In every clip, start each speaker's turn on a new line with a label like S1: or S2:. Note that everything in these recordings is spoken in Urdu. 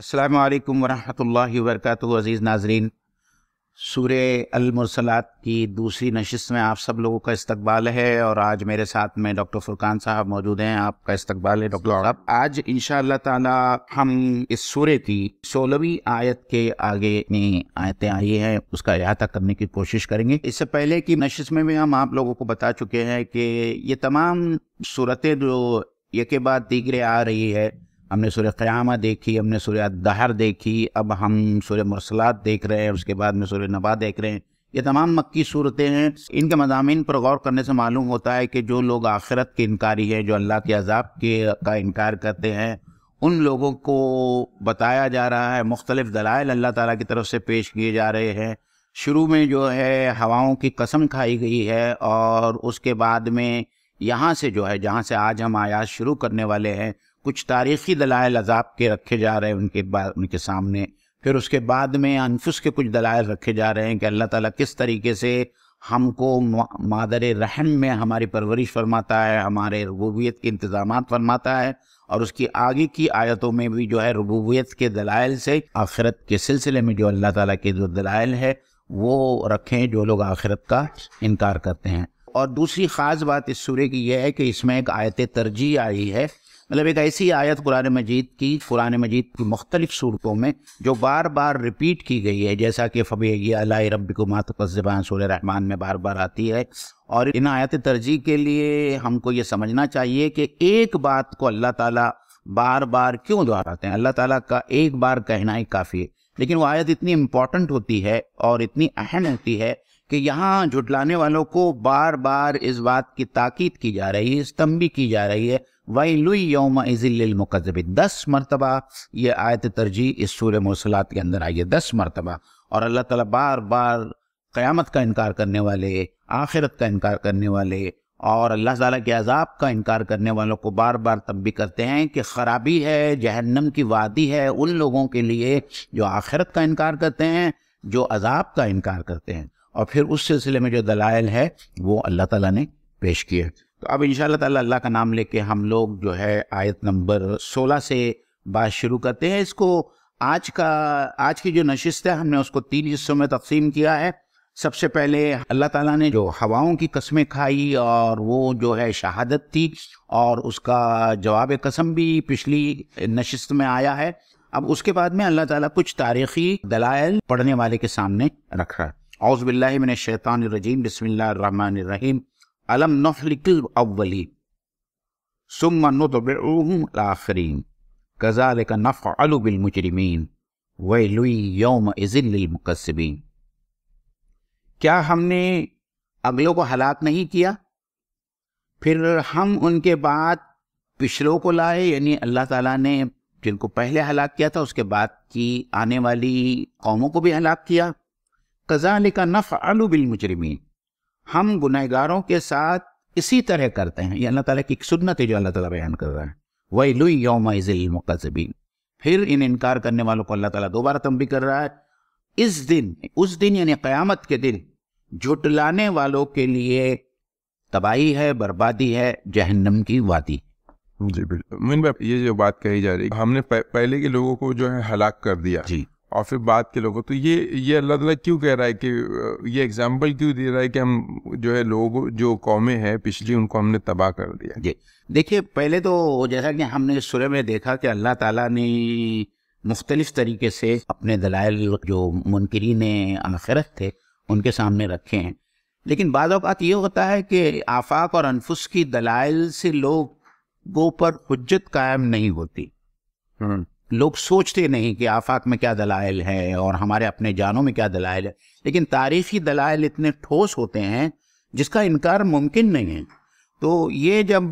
S1: السلام علیکم ورحمۃ اللہ وبرکاتہ۔ عزیز ناظرین، سورہ المرسلات کی دوسری نشست میں آپ سب لوگوں کا استقبال ہے، اور آج میرے ساتھ میں ڈاکٹر فرقان صاحب موجود ہیں۔ آپ کا استقبال ہے ڈاکٹر صاحب۔ آج انشاءاللہ تعالی ہم اس سورہ کی 16ویں آیت کے آگے آیتیں آئی ہیں، اس کا احاطہ کرنے کی کوشش کریں گے۔ اس سے پہلے کی نشست میں بھی ہم آپ لوگوں کو بتا چکے ہیں کہ یہ تمام صورتیں جو یہ کے بعد دیگرے آ رہی ہے، ہم نے سورہ قیامہ دیکھی، ہم نے سورہ الدہر دیکھی، اب ہم سورہ مرسلات دیکھ رہے ہیں، اس کے بعد میں سورہ نبا دیکھ رہے ہیں۔ یہ تمام مکی صورتیں ہیں۔ ان کے مضامین پر غور کرنے سے معلوم ہوتا ہے کہ جو لوگ آخرت کے انکاری ہیں، جو اللہ کے عذاب کا انکار کرتے ہیں، ان لوگوں کو بتایا جا رہا ہے، مختلف دلائل اللہ تعالیٰ کی طرف سے پیش کیے جا رہے ہیں۔ شروع میں جو ہے ہواؤں کی قسم کھائی گئی ہے، اور اس کے بعد میں یہاں سے جو ہے جہاں سے آج ہم آیات شروع کرنے والے ہیں، کچھ تاریخی دلائل عذاب کے رکھے جا رہے ہیں ان کے سامنے۔ پھر اس کے بعد میں انفس کے کچھ دلائل رکھے جا رہے ہیں کہ اللہ تعالیٰ کس طریقے سے ہم کو مادر رحم میں ہماری پرورش فرماتا ہے، ہمارے ربوبیت کے انتظامات فرماتا ہے، اور اس کی آگے کی آیتوں میں بھی جو ہے ربوبیت کے دلائل سے آخرت کے سلسلے میں جو اللہ تعالیٰ کے جو دلائل ہے وہ رکھیں جو لوگ آخرت کا انکار کرتے ہیں۔ اور دوسری خاص بات اس سورہ کی یہ ہے کہ اس میں ایک آیت ترجیح آئی ہے، مطلب ایک ایسی آیت قرآن مجید کی مختلف صورتوں میں جو بار بار ریپیٹ کی گئی ہے، جیسا کہ فَبِأَيِّ آلَاءِ رَبِّكُمَا تُكَذِّبَانِ سورہ رحمان میں بار بار آتی ہے۔ اور ان آیت ترجیح کے لیے ہم کو یہ سمجھنا چاہیے کہ ایک بات کو اللہ تعالیٰ بار بار کیوں دہراتے ہیں۔ اللہ تعالیٰ کا ایک بار کہنا ہی کافی ہے، لیکن وہ آیت اتنی امپورٹنٹ ہوتی ہے اور اتنی اہم ہوتی ہے کہ یہاں جھٹلانے والوں کو بار بار اس بات کی تاکید کی جا رہی ہے، اس تنبیہ کی جا رہی ہے، وَيْلٌ يَوْمَئِذٍ لِّلْمُكَذِّبِينَ۔ 10 مرتبہ یہ آیت ترجیح اس سورہ مرسلات کے اندر آئی ہے، 10 مرتبہ۔ اور اللہ تعالیٰ بار بار قیامت کا انکار کرنے والے، آخرت کا انکار کرنے والے اور اللہ تعالیٰ کے عذاب کا انکار کرنے والوں کو بار بار تنبیہ کرتے ہیں کہ خرابی ہے، جہنم کی وادی ہے ان لوگوں کے لیے جو آخرت کا انکار کرتے ہیں، جو عذاب کا انکار کرتے ہیں۔ اور پھر اس سلسلے میں جو دلائل ہے وہ اللہ تعالیٰ نے پیش کیے۔ تو اب انشاءاللہ تعالیٰ اللہ کا نام لے کے ہم لوگ جو ہے آیت نمبر 16 سے بات شروع کرتے ہیں۔ اس کو آج کی جو نشست ہے ہم نے اس کو 3 حصوں میں تقسیم کیا ہے۔ سب سے پہلے اللہ تعالیٰ نے جو ہواؤں کی قسمیں کھائی اور وہ جو ہے شہادت تھی، اور اس کا جواب قسم بھی پچھلی نشست میں آیا ہے۔ اب اس کے بعد میں اللہ تعالیٰ کچھ تاریخی دلائل پڑھنے والے کے سامنے رکھ رہا ہے۔ اعوذ باللہ من الشیطان الرجیم، بسم اللہ الرحمن الرحیم۔ الم نہلک الاولین ثم نتبعہم الآخرین کذالک نفعل بالمجرمین ویل یومئذ للمکذبین۔ کیا ہم نے اگلوں کو ہلاک نہیں کیا، پھر ہم ان کے بعد پچھلوں کو لائے، یعنی اللہ تعالیٰ نے جن کو پہلے ہلاک کیا تھا اس کے بعد کی آنے والی قوموں کو بھی ہلاک کیا۔ کذالک نفعل بالمجرمین، ہم گنہگاروں کے ساتھ اسی طرح کرتے ہیں۔ یہ اللہ تعالیٰ کی ایک سنت ہے جو اللہ تعالیٰ بیان کر رہا ہے۔ وَيْلٌ يَوْمَئِذٍ لِّلْمُكَذِّبِينَ۔ پھر ان انکار کرنے والوں کو اللہ تعالیٰ دوبارہ تنبیہ کر رہا ہے، اس دن یعنی قیامت کے دن جھٹلانے والوں کے لیے تباہی ہے، بربادی ہے، جہنم کی وادی۔
S2: جی بالکل مومن بھائی، یہ جو بات کہی جا رہی ہے ہم نے پہلے کے لوگوں کو جو ہے ہلاک کر دیا،
S1: جی، اور
S2: پھر بعد کے لوگوں، تو یہ اللہ تعالیٰ کیوں کہہ رہا ہے کہ یہ ایگزامپل کیوں دے رہا ہے کہ ہم جو ہے لوگ جو قومیں ہیں پچھلی ان کو ہم نے تباہ کر دیا؟
S1: جی دیکھیے، پہلے تو جیسا کہ ہم نے سورہ میں دیکھا کہ اللہ تعالیٰ نے مختلف طریقے سے اپنے دلائل جو منکرین آخرت تھے ان کے سامنے رکھے ہیں، لیکن بعض اوقات یہ ہوتا ہے کہ آفاق اور انفس کی دلائل سے لوگوں پر حجت قائم نہیں ہوتی۔ لوگ سوچتے نہیں کہ آفاق میں کیا دلائل ہے اور ہمارے اپنے جانوں میں کیا دلائل ہے، لیکن تاریخی دلائل اتنے ٹھوس ہوتے ہیں جس کا انکار ممکن نہیں ہے۔ تو یہ جب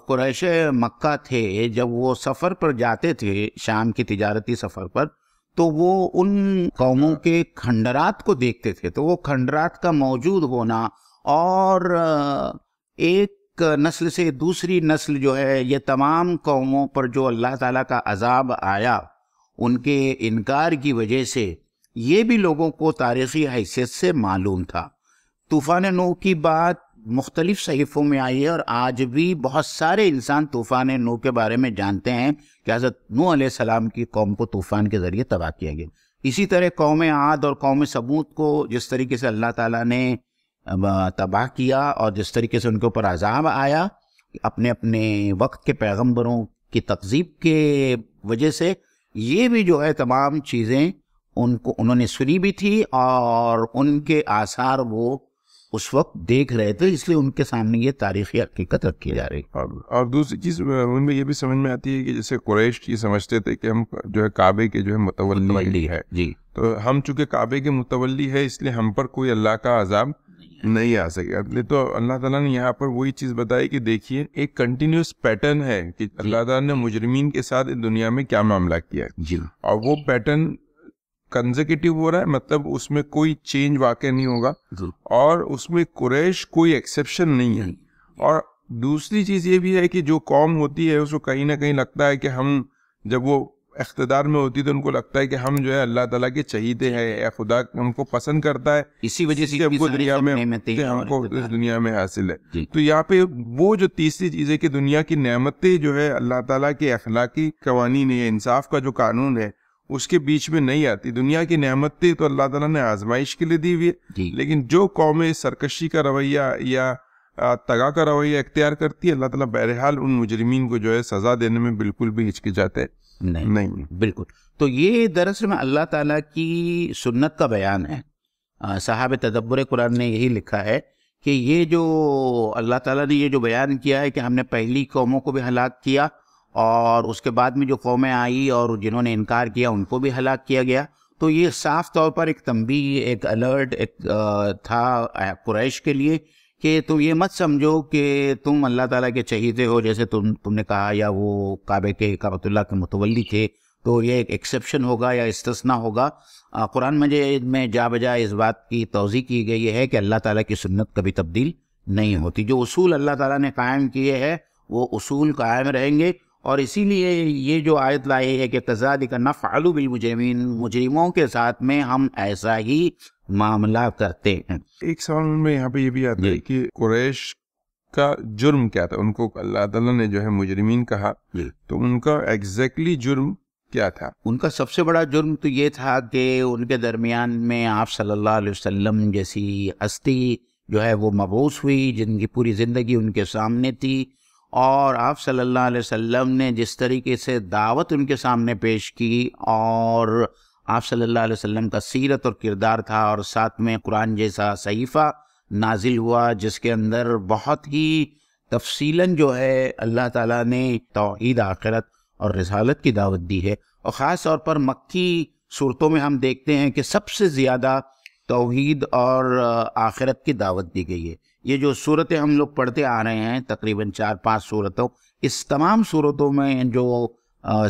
S1: قریش مکہ تھے، جب وہ سفر پر جاتے تھے، شام کی تجارتی سفر پر، تو وہ ان قوموں کے کھنڈرات کو دیکھتے تھے، تو وہ کھنڈرات کا موجود ہونا اور ایک نسل سے دوسری نسل جو ہے، یہ تمام قوموں پر جو اللہ تعالیٰ کا عذاب آیا ان کے انکار کی وجہ سے، یہ بھی لوگوں کو تاریخی حیثیت سے معلوم تھا۔ طوفان نوح کی بات مختلف صحیفوں میں آئی ہے، اور آج بھی بہت سارے انسان طوفان نوح کے بارے میں جانتے ہیں کہ حضرت نوح علیہ السلام کی قوم کو طوفان کے ذریعے تباہ کیا گیا. اسی طرح قوم عاد اور قوم ثمود کو جس طریقے سے اللہ تعالیٰ نے تباہ کیا اور جس طریقے سے ان کے اوپر عذاب آیا اپنے اپنے وقت کے پیغمبروں کی تکذیب کے وجہ سے، یہ بھی جو ہے تمام چیزیں انہوں نے سنی بھی تھی اور ان کے آثار وہ اس وقت دیکھ رہے تھے، اس لیے ان کے سامنے یہ تاریخی حقیقت رکھی جا رہی.
S2: اور دوسری چیز ان میں یہ بھی سمجھ میں آتی ہے کہ جیسے قریش یہ سمجھتے تھے کہ ہم جو ہے کعبے کے جو ہے متولی ہے،
S1: جی،
S2: تو ہم چونکہ کعبے کے متولی ہے اس لیے ہم پر کوئی اللہ کا عذاب نہیں آ سکے. تو اللہ تعالیٰ نے یہاں پر وہی چیز بتائی کہ دیکھیے ایک کنٹینیوس پیٹرن ہے کہ اللہ تعالیٰ نے مجرمین کے ساتھ دنیا میں کیا معاملہ کیا ہے،
S1: جی،
S2: اور وہ پیٹرن کنزیکٹیو ہو رہا ہے، مطلب اس میں کوئی چینج واقع نہیں ہوگا، اور اس میں قریش کوئی ایکسیپشن نہیں ہے. اور دوسری چیز یہ بھی ہے کہ جو قوم ہوتی ہے اس کو کہیں نہ کہیں لگتا ہے کہ ہم جب وہ اقتدار میں ہوتی تو ان کو لگتا ہے کہ ہم جو ہے اللہ تعالیٰ کے چہیتے ہیں یا خدا ہم کو پسند کرتا ہے،
S1: اسی وجہ سے
S2: ہم کو دنیا میں حاصل ہے. تو یہاں پہ وہ جو تیسری چیز ہے کہ دنیا کی نعمتیں جو ہے اللہ تعالیٰ کے اخلاقی قوانین ہے، انصاف کا جو قانون ہے اس کے بیچ میں نہیں آتی. دنیا کی نعمتیں تو اللہ تعالیٰ نے آزمائش کے لیے دی ہوئی ہے، لیکن جو قومیں سرکشی کا رویہ یا تگا کا رویہ اختیار کرتی ہے، اللہ تعالیٰ بہرحال ان مجرمین کو جو ہے سزا دینے میں بالکل بھی ہچکچاتے نہیں.
S1: بالکل. تو یہ دراصل میں اللہ تعالیٰ کی سنت کا بیان ہے. صاحب تدبر قرآن نے یہی لکھا ہے کہ یہ جو اللہ تعالیٰ نے یہ جو بیان کیا ہے کہ ہم نے پہلی قوموں کو بھی ہلاک کیا اور اس کے بعد میں جو قومیں آئی اور جنہوں نے انکار کیا ان کو بھی ہلاک کیا گیا، تو یہ صاف طور پر ایک تنبیہ، ایک الرٹ تھا قریش کے لیے کہ تم یہ مت سمجھو کہ تم اللہ تعالیٰ کے چہیتے ہو، جیسے تم نے کہا، یا وہ کعبۃ اللہ کے متولی تھے، تو یہ ایک ایکسیپشن ہوگا یا استثناء ہوگا. قرآن مجید میں جا بجا اس بات کی توضیح کی گئی ہے کہ اللہ تعالیٰ کی سنت کبھی تبدیل نہیں ہوتی. جو اصول اللہ تعالیٰ نے قائم کیے ہیں وہ اصول قائم رہیں گے، اور اسی لیے یہ جو آیت لائی ہے کہ کذالک نفعل بالمجرمین، مجرموں کے ساتھ میں ہم ایسا ہی معاملہ کرتے ہیں.
S2: ایک سوال میں یہاں پہ یہ بھی آتا ہے کہ قریش کا جرم کیا تھا؟ ان کو اللہ تعالیٰ نے جو ہے مجرمین کہا، تو ان کا ایگزیکٹلی جرم کیا تھا؟
S1: ان کا سب سے بڑا جرم تو یہ تھا کہ ان کے درمیان میں آپ صلی اللہ علیہ وسلم جیسی ہستی جو ہے وہ مبعوث ہوئی، جن کی پوری زندگی ان کے سامنے تھی، اور آپ صلی اللہ علیہ وسلم نے جس طریقے سے دعوت ان کے سامنے پیش کی، اور آپ صلی اللہ علیہ وسلم کا سیرت اور کردار تھا، اور ساتھ میں قرآن جیسا صحیفہ نازل ہوا جس کے اندر بہت ہی تفصیلاً جو ہے اللہ تعالیٰ نے توحید آخرت اور رسالت کی دعوت دی ہے. اور خاص طور پر مکی صورتوں میں ہم دیکھتے ہیں کہ سب سے زیادہ توحید اور آخرت کی دعوت دی گئی ہے. یہ جو صورتیں ہم لوگ پڑھتے آ رہے ہیں تقریباً 4-5 صورتوں، اس تمام صورتوں میں جو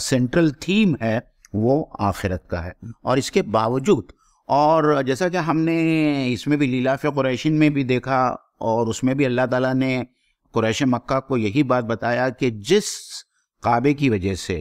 S1: سینٹرل تھیم ہے وہ آخرت کا ہے. اور اس کے باوجود، اور جیسا کہ ہم نے اس میں بھی لیلاف قریشین میں بھی دیکھا، اور اس میں بھی اللہ تعالیٰ نے قریش مکہ کو یہی بات بتایا کہ جس کعبے کی وجہ سے،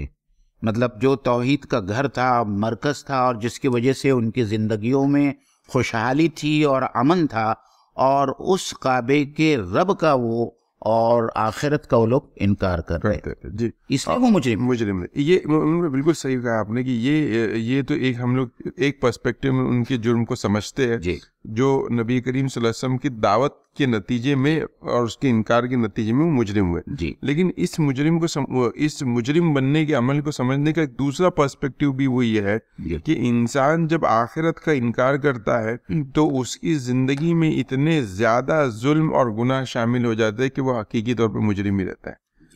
S1: مطلب جو توحید کا گھر تھا، مرکز تھا، اور جس کی وجہ سے ان کی زندگیوں میں خوشحالی تھی اور امن تھا، اور اس کعبے کے رب کا وہ اور آخرت کا وہ لوگ انکار کر رہے تھے،
S2: جی،
S1: اس لیے وہ مجرم.
S2: یہ بالکل صحیح کہا آپ نے کہ یہ تو ایک ہم لوگ ایک پرسپیکٹو میں ان کے جرم کو سمجھتے ہیں،
S1: جی،
S2: جو نبی کریم صلی اللہ علیہ وسلم کی دعوت کے نتیجے میں اور اس کے انکار کے نتیجے میں وہ مجرم ہوئے.
S1: جی،
S2: لیکن اس مجرم بننے کے عمل کو سمجھنے کا ایک دوسرا پرسپیکٹو بھی وہ یہ ہے کہ انسان جب آخرت کا انکار کرتا ہے تو اس کی زندگی میں اتنے زیادہ ظلم اور گناہ شامل ہو جاتے ہیں کہ وہ حقیقی طور پر مجرم ہی رہتا ہے.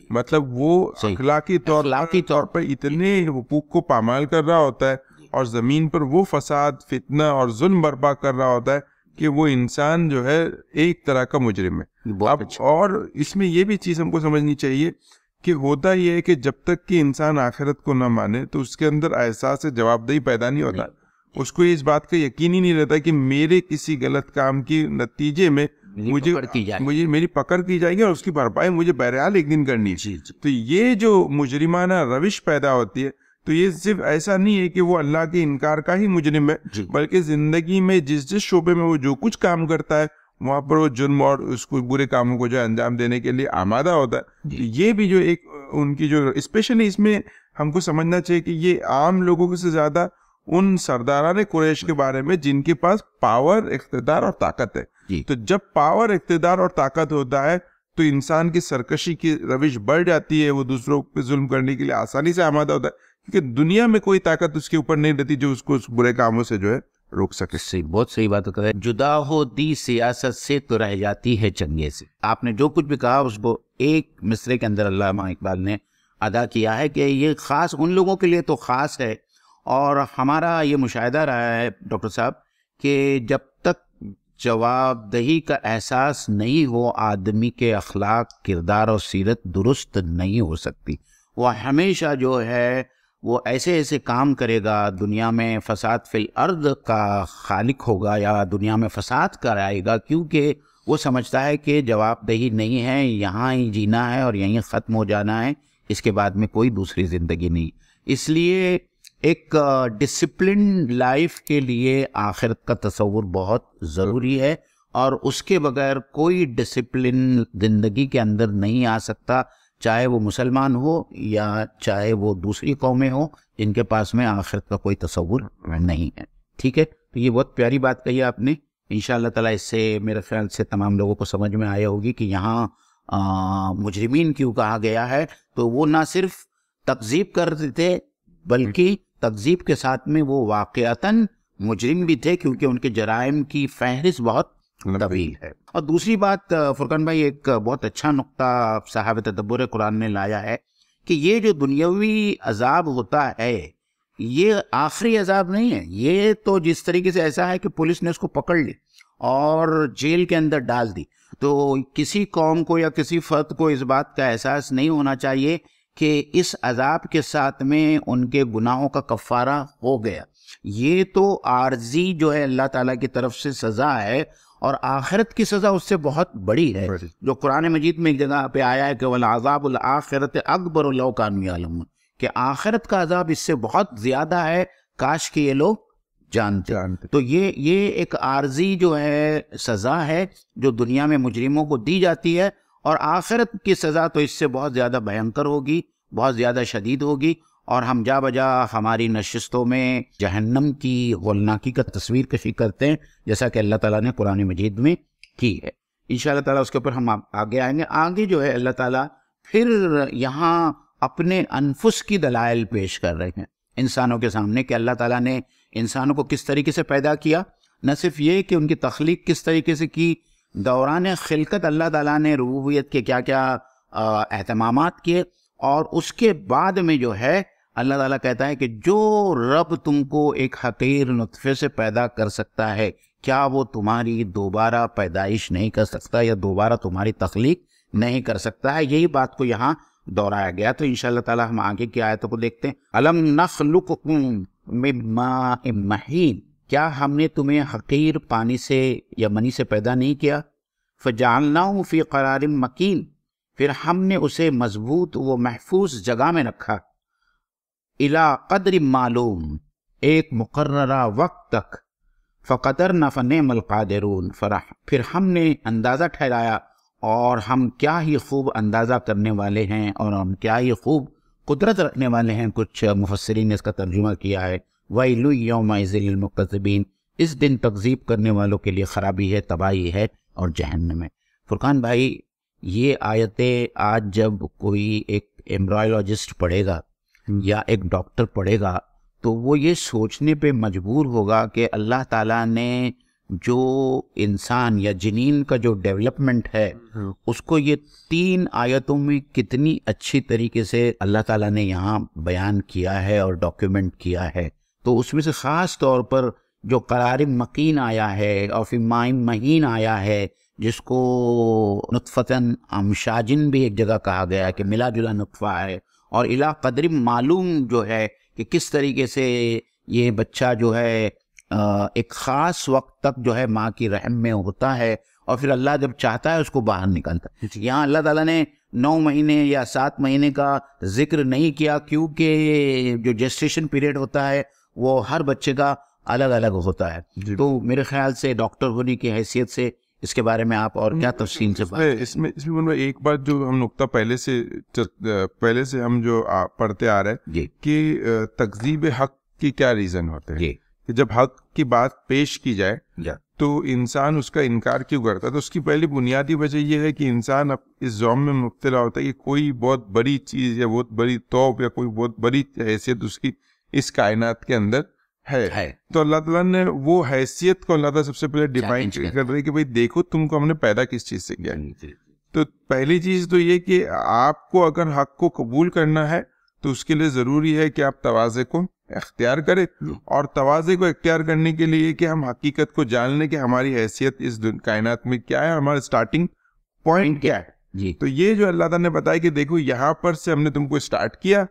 S2: مطلب وہ اخلاقی طور پر اتنے حقوق کو پامال کر رہا ہوتا ہے اور زمین پر وہ فساد، فتنہ اور ظلم برپا کر رہا ہوتا ہے کہ وہ انسان جو ہے ایک طرح کا مجرم ہے. اب اور اس میں یہ بھی چیز ہم کو سمجھنی چاہیے کہ ہوتا یہ ہے کہ جب تک کہ انسان آخرت کو نہ مانے تو اس کے اندر احساس جواب دہی پیدا نہیں ہوتا. اس کو اس بات کا یقین ہی نہیں رہتا کہ میرے کسی غلط کام کے نتیجے میں مجھے میری پکڑ کی جائے گی اور اس کی بھرپائی مجھے بہرحال ایک دن کرنی ہے. تو یہ جو مجرمانہ روش پیدا ہوتی ہے تو یہ صرف ایسا نہیں ہے کہ وہ اللہ کے انکار کا ہی مجرم ہے، بلکہ زندگی میں جس شعبے میں وہ جو کچھ کام کرتا ہے وہاں پر وہ جرم اور اس کو برے کاموں کو جو انجام دینے کے لیے آمادہ ہوتا ہے. یہ بھی جو ایک ان کی جو اسپیشلی اس میں ہم کو سمجھنا چاہیے کہ یہ عام لوگوں سے زیادہ ان سرداران قریش کے بارے میں جن کے پاس پاور، اقتدار اور طاقت ہے. تو جب پاور، اقتدار اور طاقت ہوتا ہے تو انسان کی سرکشی کی روش بڑھ جاتی ہے، وہ دوسروں پہ ظلم کرنے کے لیے آسانی سے آمادہ ہوتا ہے، کیونکہ دنیا میں کوئی طاقت اس کے اوپر نہیں رہتی جو اس کو اس برے کاموں سے جو ہے روک سکے.
S1: صحیح، بہت صحیح بات کر رہے ہیں. جدا ہو دی سیاست سے تو رہ جاتی ہے چنگے سے. آپ نے جو کچھ بھی کہا اس کو ایک مصرے کے اندر علامہ اقبال نے ادا کیا ہے کہ یہ خاص ان لوگوں کے لیے تو خاص ہے. اور ہمارا یہ مشاہدہ رہا ہے ڈاکٹر صاحب کہ جب تک جواب دہی کا احساس نہیں ہو آدمی کے اخلاق، کردار اور سیرت درست نہیں ہو سکتی. وہ ہمیشہ جو ہے وہ ایسے ایسے کام کرے گا، دنیا میں فساد فی الارض کا خالق ہوگا یا دنیا میں فساد کرائے گا، کیونکہ وہ سمجھتا ہے کہ جواب دہی نہیں ہے، یہاں ہی جینا ہے اور یہیں ختم ہو جانا ہے، اس کے بعد میں کوئی دوسری زندگی نہیں. اس لیے ایک ڈسپلن لائف کے لیے آخرت کا تصور بہت ضروری ہے، اور اس کے بغیر کوئی ڈسپلن زندگی کے اندر نہیں آ سکتا، چاہے وہ مسلمان ہو یا چاہے وہ دوسری قومیں ہوں جن کے پاس میں آخرت کا کوئی تصور نہیں ہے. ٹھیک ہے، تو یہ بہت پیاری بات کہی آپ نے. انشاءاللہ تعالیٰ اس سے میرے خیال سے تمام لوگوں کو سمجھ میں آیا ہوگی کہ یہاں مجرمین کیوں کہا گیا ہے. تو وہ نہ صرف تکذیب کرتے تھے بلکہ تکذیب کے ساتھ میں وہ واقعتاً مجرم بھی تھے، کیونکہ ان کے جرائم کی فہرست بہت طویل ہے. اور دوسری بات فرقان بھائی، ایک بہت اچھا نقطہ صاحب تدبر قرآن نے لایا ہے کہ یہ جو دنیاوی عذاب ہوتا ہے یہ آخری عذاب نہیں ہے. یہ تو جس طریقے سے ایسا ہے کہ پولیس نے اس کو پکڑ لی اور جیل کے اندر ڈال دی، تو کسی قوم کو یا کسی فرد کو اس بات کا احساس نہیں ہونا چاہیے کہ اس عذاب کے ساتھ میں ان کے گناہوں کا کفارہ ہو گیا. یہ تو عارضی جو ہے اللہ تعالیٰ کی طرف سے سزا ہے، اور آخرت کی سزا اس سے بہت بڑی ہے، جو قرآن مجید میں ایک جگہ پہ آیا ہے کہ وَالْعَذَابُ الْآخِرَةِ أَكْبَرُ لَوْ كَانُوا يَعْلَمُونَ، کہ آخرت کا عذاب اس سے بہت زیادہ ہے، کاش کہ یہ لوگ جانتے. تو یہ ایک عارضی جو ہے سزا ہے جو دنیا میں مجرموں کو دی جاتی ہے، اور آخرت کی سزا تو اس سے بہت زیادہ بھینکر ہوگی، بہت زیادہ شدید ہوگی. اور ہم جا بجا ہماری نشستوں میں جہنم کی ہولناکی کا تصویر کشی کرتے ہیں، جیسا کہ اللہ تعالیٰ نے قرآن مجید میں کی ہے. انشاءاللہ تعالیٰ اس کے اوپر ہم آگے آئیں گے. آگے جو ہے اللہ تعالیٰ پھر یہاں اپنے انفس کی دلائل پیش کر رہے ہیں انسانوں کے سامنے کہ اللہ تعالیٰ نے انسانوں کو کس طریقے سے پیدا کیا. نہ صرف یہ کہ ان کی تخلیق کس طریقے سے کی، دوران خلقت اللہ تعالیٰ نے ربوبیت کے کیا کیا اہتمامات کیے، اور اس کے بعد میں جو ہے اللہ تعالیٰ کہتا ہے کہ جو رب تم کو ایک حقیر نطفے سے پیدا کر سکتا ہے، کیا وہ تمہاری دوبارہ پیدائش نہیں کر سکتا یا دوبارہ تمہاری تخلیق نہیں کر سکتا ہے. یہی بات کو یہاں دہرایا گیا. تو انشاءاللہ تعالیٰ ہم آگے کی آیتوں کو دیکھتے ہیں. الم نخلقکم من ماء مہین، کیا ہم نے تمہیں حقیر پانی سے یا منی سے پیدا نہیں کیا؟ فجعلناہ فی قرار مکین، پھر ہم نے اسے مضبوط و محفوظ جگہ میں رکھا. الی قدر معلوم، ایک مقررہ وقت تک. فقدرنا فنعم القادرون، پھر ہم نے اندازہ ٹھہرایا اور ہم کیا ہی خوب اندازہ کرنے والے ہیں اور ہم کیا ہی خوب قدرت رکھنے والے ہیں. کچھ مفسرین نے اس کا ترجمہ کیا ہے وَيْلٌ يَوْمَئِذٍ لِّلْمُكَذِّبِينَ، اس دن تکذیب کرنے والوں کے لیے خرابی ہے، تباہی ہے اور جہنم ہے. فرقان بھائی، یہ آیتیں آج جب کوئی ایک ایمبرائیولوجسٹ پڑھے گا یا ایک ڈاکٹر پڑھے گا تو وہ یہ سوچنے پہ مجبور ہوگا کہ اللہ تعالیٰ نے جو انسان یا جنین کا جو ڈیولپمنٹ ہے اس کو یہ 3 آیتوں میں کتنی اچھی طریقے سے اللہ تعالیٰ نے یہاں بیان کیا ہے اور ڈاکیومنٹ کیا ہے. تو اس میں سے خاص طور پر جو قرار مکین آیا ہے اور پھر ماء مہین آیا ہے، جس کو نطفتن امشاجن بھی ایک جگہ کہا گیا ہے کہ ملا جلا نطفہ ہے، اور الی قدر معلوم جو ہے کہ کس طریقے سے یہ بچہ جو ہے ایک خاص وقت تک جو ہے ماں کی رحم میں ہوتا ہے اور پھر اللہ جب چاہتا ہے اس کو باہر نکالتا ہے. یہاں اللہ تعالیٰ نے 9 مہینے یا 7 مہینے کا ذکر نہیں کیا، کیونکہ جو جسٹیشن پیریڈ ہوتا ہے وہ ہر بچے کا الگ الگ ہوتا ہے. تو میرے خیال سے ڈاکٹر ہونے کی حیثیت سے اس کے بارے میں آپ اور کیا تفصیل سے بات؟
S2: اس میں ایک بات جو ہم نقطہ پہلے سے ہم جو پڑھتے آ رہے ہیں کہ تکذیب حق کی کیا ریزن ہوتے ہیں کہ جب حق کی بات پیش کی جائے تو انسان اس کا انکار کیوں کرتا ہے. تو اس کی پہلی بنیادی وجہ یہ ہے کہ انسان اس ذوم میں مبتلا ہوتا ہے کہ کوئی بہت بڑی چیز یا بہت بڑی توب یا کوئی بہت بڑی حیثیت اس کی اس کائنات کے اندر ہے. تو اللہ تعالیٰ نے وہ حیثیت کو اللہ تعالیٰ سب سے پہلے ڈیفائن کر رہے کہ بھائی دیکھو تم کو ہم نے پیدا کس چیز سے کیا. تو پہلی چیز تو یہ کہ آپ کو اگر حق کو قبول کرنا ہے تو اس کے لیے ضروری ہے کہ آپ تواضع کو اختیار کریں, اور تواضع کو اختیار کرنے کے لیے کہ ہم حقیقت کو جان لیں کہ ہماری حیثیت اس کائنات میں کیا ہے, ہمارا سٹارٹنگ پوائنٹ کیا ہے. تو یہ جو اللہ تعالیٰ نے بتایا کہ دیکھو یہاں پر سے ہم نے تم کو اسٹارٹ کیا,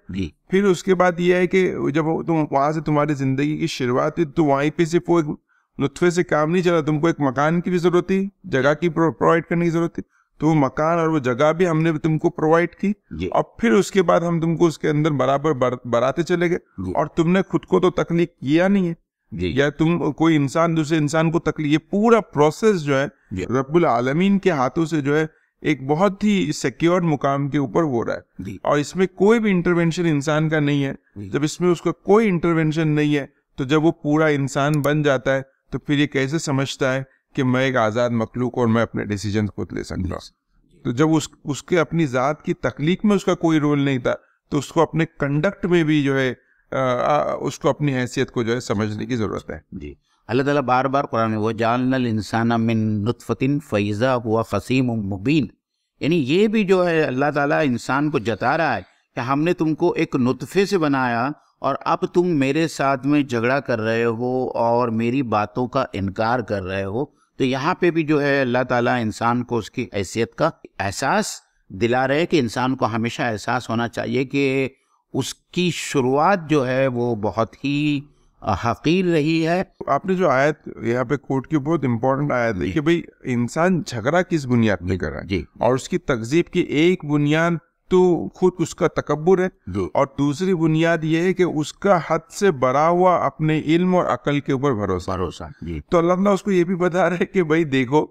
S2: پھر اس کے بعد یہ ہے کہ جب تم وہاں سے تمہاری زندگی کی شروعات ہوئی تو وہیں پہ صرف وہ ایک نطفے سے کام نہیں چلا, تم کو ایک مکان کی بھی ضرورت تھی, جگہ کی پرووائڈ کرنے کی ضرورت تھی. تو وہ مکان اور وہ جگہ بھی ہم نے تم کو پرووائڈ کی, اور پھر اس کے بعد ہم تم کو اس کے اندر برابر بڑھاتے چلے گئے. اور تم نے خود کو تو تخلیق کیا نہیں ہے, یا تم کوئی انسان دوسرے انسان کو تخلیق, یہ پورا پروسیس جو ہے رب العالمین کے ہاتھوں سے جو ہے ایک بہت ہی سیکیورڈ مقام کے اوپر ہو رہا ہے, اور اس میں کوئی بھی انٹرونشن انسان کا نہیں ہے. جب اس میں اس کا کوئی انٹرونشن نہیں ہے تو جب وہ پورا انسان بن جاتا ہے تو پھر یہ کیسے سمجھتا ہے کہ میں ایک آزاد مخلوق اور میں اپنے ڈیسیجن خود لے سکتا ہوں. تو جب اس کے اپنی ذات کی تخلیق میں اس کا کوئی رول نہیں تھا تو اس کو اپنے کنڈکٹ میں بھی جو ہے اس کو اپنی حیثیت کو جو ہے سمجھنے کی ضرورت ہے.
S1: اللہ تعالیٰ بار بار قرآن میں وَجَعَلْنَا الْإِنسَانَ مِن نُطْفَةٍ فَإِذَا هُوَ خَصِيمٌ مُبِينٌ, یعنی یہ بھی جو ہے اللہ تعالیٰ انسان کو جتا رہا ہے کہ ہم نے تم کو ایک نطفے سے بنایا اور اب تم میرے ساتھ میں جھگڑا کر رہے ہو اور میری باتوں کا انکار کر رہے ہو. تو یہاں پہ بھی جو ہے اللہ تعالیٰ انسان کو اس کی حیثیت کا احساس دلا رہے کہ انسان کو ہمیشہ احساس ہونا چاہیے کہ اس کی شروعات جو ہے وہ بہت ہی حقیر رہی ہے.
S2: آپ نے جو آیت یہاں پہ کوٹ کی بہت امپورٹنٹ آیت ہے کہ بھئی انسان جھگڑا کس بنیاد پہ کر رہا ہے, اور اس کی تکذیب کی ایک بنیاد تو خود اس کا تکبر ہے, اور دوسری بنیاد یہ ہے کہ اس کا حد سے بڑا ہوا اپنے علم اور عقل کے اوپر بھروسہ. تو اللہ تعالیٰ اس کو یہ بھی بتا رہا ہے کہ بھائی دیکھو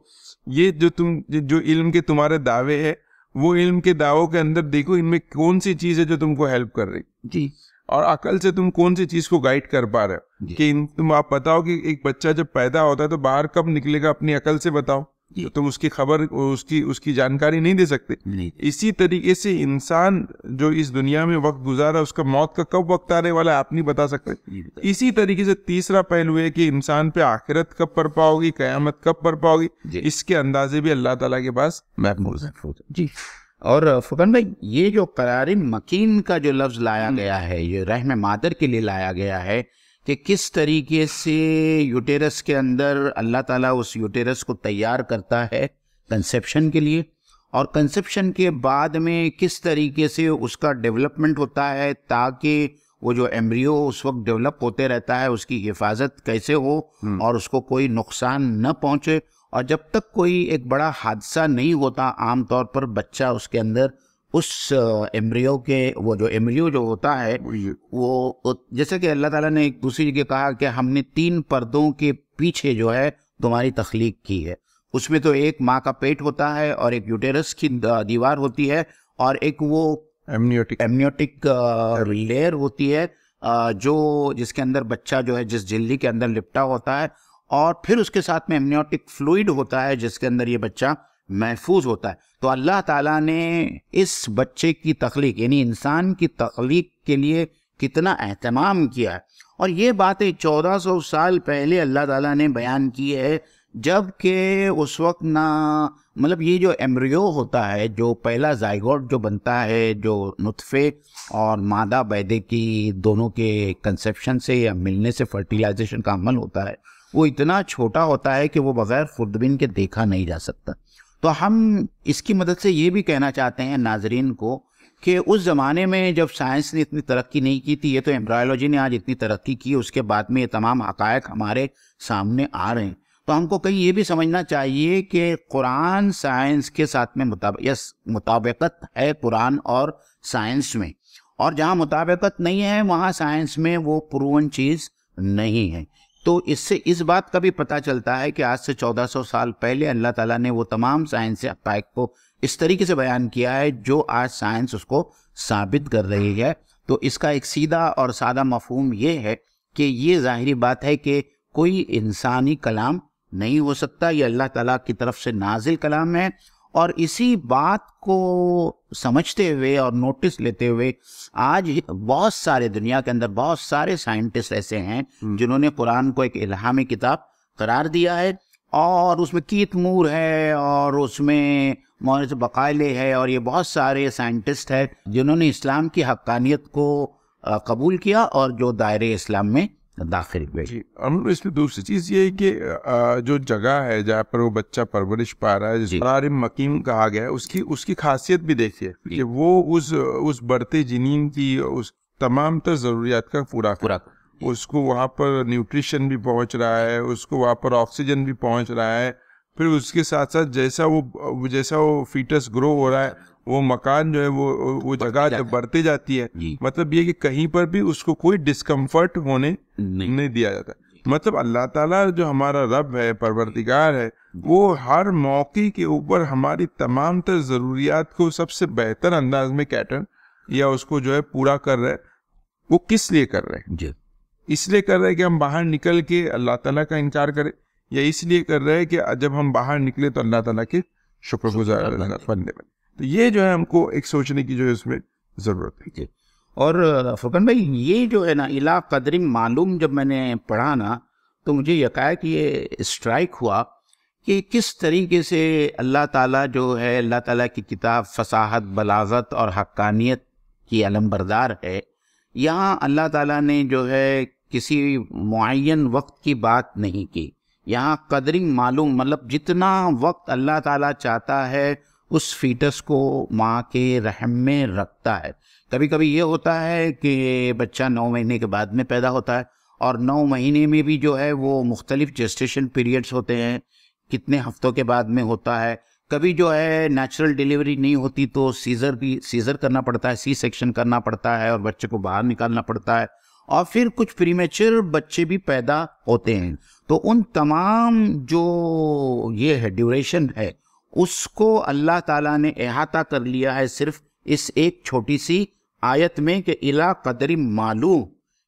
S2: یہ جو علم کے تمہارے دعوے ہیں, وہ علم کے دعووں کے اندر دیکھو ان میں کون سی چیز ہے جو تم کو ہیلپ کر رہی, اور عقل سے تم کون سی چیز کو گائیڈ کر پا رہے ہو. کہ تم آپ بتاؤ کہ ایک بچہ جب پیدا ہوتا ہے تو باہر کب نکلے گا, اپنی عقل سے بتاؤ, تو تم اس کی خبر اس کی جانکاری نہیں دے سکتے. اسی طریقے سے انسان جو اس دنیا میں وقت گزارا اس کا موت کا کب وقت آنے والا ہے آپ نہیں بتا سکتے. اسی طریقے سے تیسرا پہلو ہے کہ انسان پہ آخرت کب برپا ہوگی, قیامت کب برپا ہوگی, اس کے اندازے بھی اللہ تعالیٰ کے پاس محفوظ ہے.
S1: اور فقان بھائی یہ جو قرار مکین کا جو لفظ لایا گیا ہے یہ رحم مادر کے لیے لایا گیا ہے کہ کس طریقے سے یوٹیرس کے اندر اللہ تعالیٰ اس یوٹیرس کو تیار کرتا ہے کنسیپشن کے لیے, اور کنسیپشن کے بعد میں کس طریقے سے اس کا ڈیولپمنٹ ہوتا ہے تاکہ وہ جو ایمبریو اس وقت ڈیولپ ہوتے رہتا ہے اس کی حفاظت کیسے ہو اور اس کو کوئی نقصان نہ پہنچے. اور جب تک کوئی ایک بڑا حادثہ نہیں ہوتا عام طور پر بچہ اس کے اندر اس ایمبریو کے وہ جو ایمبریو جو ہوتا ہے وہ جیسے کہ اللہ تعالیٰ نے ایک دوسری جگہ کہا کہ ہم نے 3 پردوں کے پیچھے جو ہے تمہاری تخلیق کی ہے. اس میں تو ایک ماں کا پیٹ ہوتا ہے اور ایک یوٹیرس کی دیوار ہوتی ہے اور ایک وہ ایمنیوٹک لیئر ہوتی ہے جو جس کے اندر بچہ جو ہے جس جھلی کے اندر لپٹا ہوتا ہے, اور پھر اس کے ساتھ میں ایمنیوٹک فلوئڈ ہوتا ہے جس کے اندر یہ بچہ محفوظ ہوتا ہے. تو اللہ تعالیٰ نے اس بچے کی تخلیق یعنی انسان کی تخلیق کے لیے کتنا اہتمام کیا ہے, اور یہ باتیں 1400 سال پہلے اللہ تعالیٰ نے بیان کی ہے, جب کہ اس وقت نہ مطلب یہ جو ایمبریو ہوتا ہے جو پہلا زائگوٹ جو بنتا ہے جو نطفے اور مادہ بیدے کی دونوں کے کنسیپشن سے یا ملنے سے فرٹیلائزیشن کا عمل ہوتا ہے, وہ اتنا چھوٹا ہوتا ہے کہ وہ بغیر خوردبین کے دیکھا نہیں جا سکتا. تو ہم اس کی مدد سے یہ بھی کہنا چاہتے ہیں ناظرین کو کہ اس زمانے میں جب سائنس نے اتنی ترقی نہیں کی تھی, یہ تو ایمبرائیولوجی نے آج اتنی ترقی کی, اس کے بعد میں یہ تمام حقائق ہمارے سامنے آ رہے ہیں, تو ہم کو کہیں یہ بھی سمجھنا چاہیے کہ قرآن سائنس کے ساتھ میں مطابقت ہے قرآن اور سائنس میں, اور جہاں مطابقت نہیں ہے وہاں سائنس میں وہ پروون چیز نہیں ہے. تو اس سے اس بات کا بھی پتہ چلتا ہے کہ آج سے 1400 سال پہلے اللہ تعالیٰ نے وہ تمام سائنسی حقائق کو اس طریقے سے بیان کیا ہے جو آج سائنس اس کو ثابت کر رہی ہے. تو اس کا ایک سیدھا اور سادہ مفہوم یہ ہے کہ یہ ظاہری بات ہے کہ کوئی انسانی کلام نہیں ہو سکتا، یہ اللہ تعالیٰ کی طرف سے نازل کلام ہے. اور اسی بات کو سمجھتے ہوئے اور نوٹس لیتے ہوئے آج بہت سارے دنیا کے اندر بہت سارے سائنٹسٹ ایسے ہیں جنہوں نے قرآن کو ایک الہامی کتاب قرار دیا ہے، اور اس میں کیت مور ہے اور اس میں مورث بقائلے ہے، اور یہ بہت سارے سائنٹسٹ ہیں جنہوں نے اسلام کی حقانیت کو قبول کیا اور جو دائرے اسلام میں داخل ہوئے.
S2: جی، اس میں دوسری چیز یہ ہے کہ جو جگہ ہے جہاں پر وہ بچہ پرورش پا رہا ہے، جس قرار مقیم کہا گیا ہے، اس کی خاصیت بھی دیکھیے کہ وہ اس بڑھتے جنین کی اس تمام تر ضروریات کا پورا اس کو وہاں پر نیوٹریشن بھی پہنچ رہا ہے، اس کو وہاں پر آکسیجن بھی پہنچ رہا ہے. پھر اس کے ساتھ ساتھ جیسا وہ فیٹس گرو ہو رہا ہے، وہ مکان جو ہے وہ جگہ جب بڑھتے جاتی ہے، مطلب یہ کہ کہیں پر بھی اس کو کوئی ڈسکمفرٹ ہونے نہیں دیا جاتا. مطلب اللہ تعالیٰ جو ہمارا رب ہے، پروردگار ہے، وہ ہر موقع کے اوپر ہماری تمام تر ضروریات کو سب سے بہتر انداز میں کیٹر یا اس کو جو ہے پورا کر رہے. وہ کس لیے کر رہے ہیں؟ اس لیے کر رہے کہ ہم باہر نکل کے اللہ تعالیٰ کا انکار کریں، یا اس لیے کر رہے کہ جب ہم باہر نکلے تو اللہ تعالیٰ کے شکر گزار بننے میں. تو یہ جو ہے ہم کو ایک سوچنے کی جو ہے اس میں ضرورت ہے.
S1: اور فرقان بھائی، یہ جو ہے نا الا قدر معلوم جب میں نے پڑھا نا تو مجھے یکایک یہ اسٹرائک ہوا کہ کس طریقے سے اللہ تعالیٰ جو ہے، اللہ تعالیٰ کی کتاب فصاحت، بلاغت اور حقانیت کی علم بردار ہے. یہاں اللہ تعالیٰ نے جو ہے کسی معین وقت کی بات نہیں کی. یہاں قدرنگ معلوم، مطلب جتنا وقت اللہ تعالیٰ چاہتا ہے اس فیٹس کو ماں کے رحم میں رکھتا ہے. کبھی کبھی یہ ہوتا ہے کہ بچہ 9 مہینے کے بعد میں پیدا ہوتا ہے، اور 9 مہینے میں بھی جو ہے وہ مختلف جسٹیشن پیریڈز ہوتے ہیں، کتنے ہفتوں کے بعد میں ہوتا ہے. کبھی جو ہے نیچرل ڈیلیوری نہیں ہوتی تو سیزر کرنا پڑتا ہے، سی سیکشن کرنا پڑتا ہے اور بچے کو باہر نکالنا پڑتا ہے. اور پھر کچھ پریمیچر بچے بھی پیدا ہوتے ہیں. تو ان تمام جو یہ ہے ڈیوریشن ہے، اس کو اللہ تعالیٰ نے احاطہ کر لیا ہے صرف اس ایک چھوٹی سی آیت میں کہ الا قدر معلوم،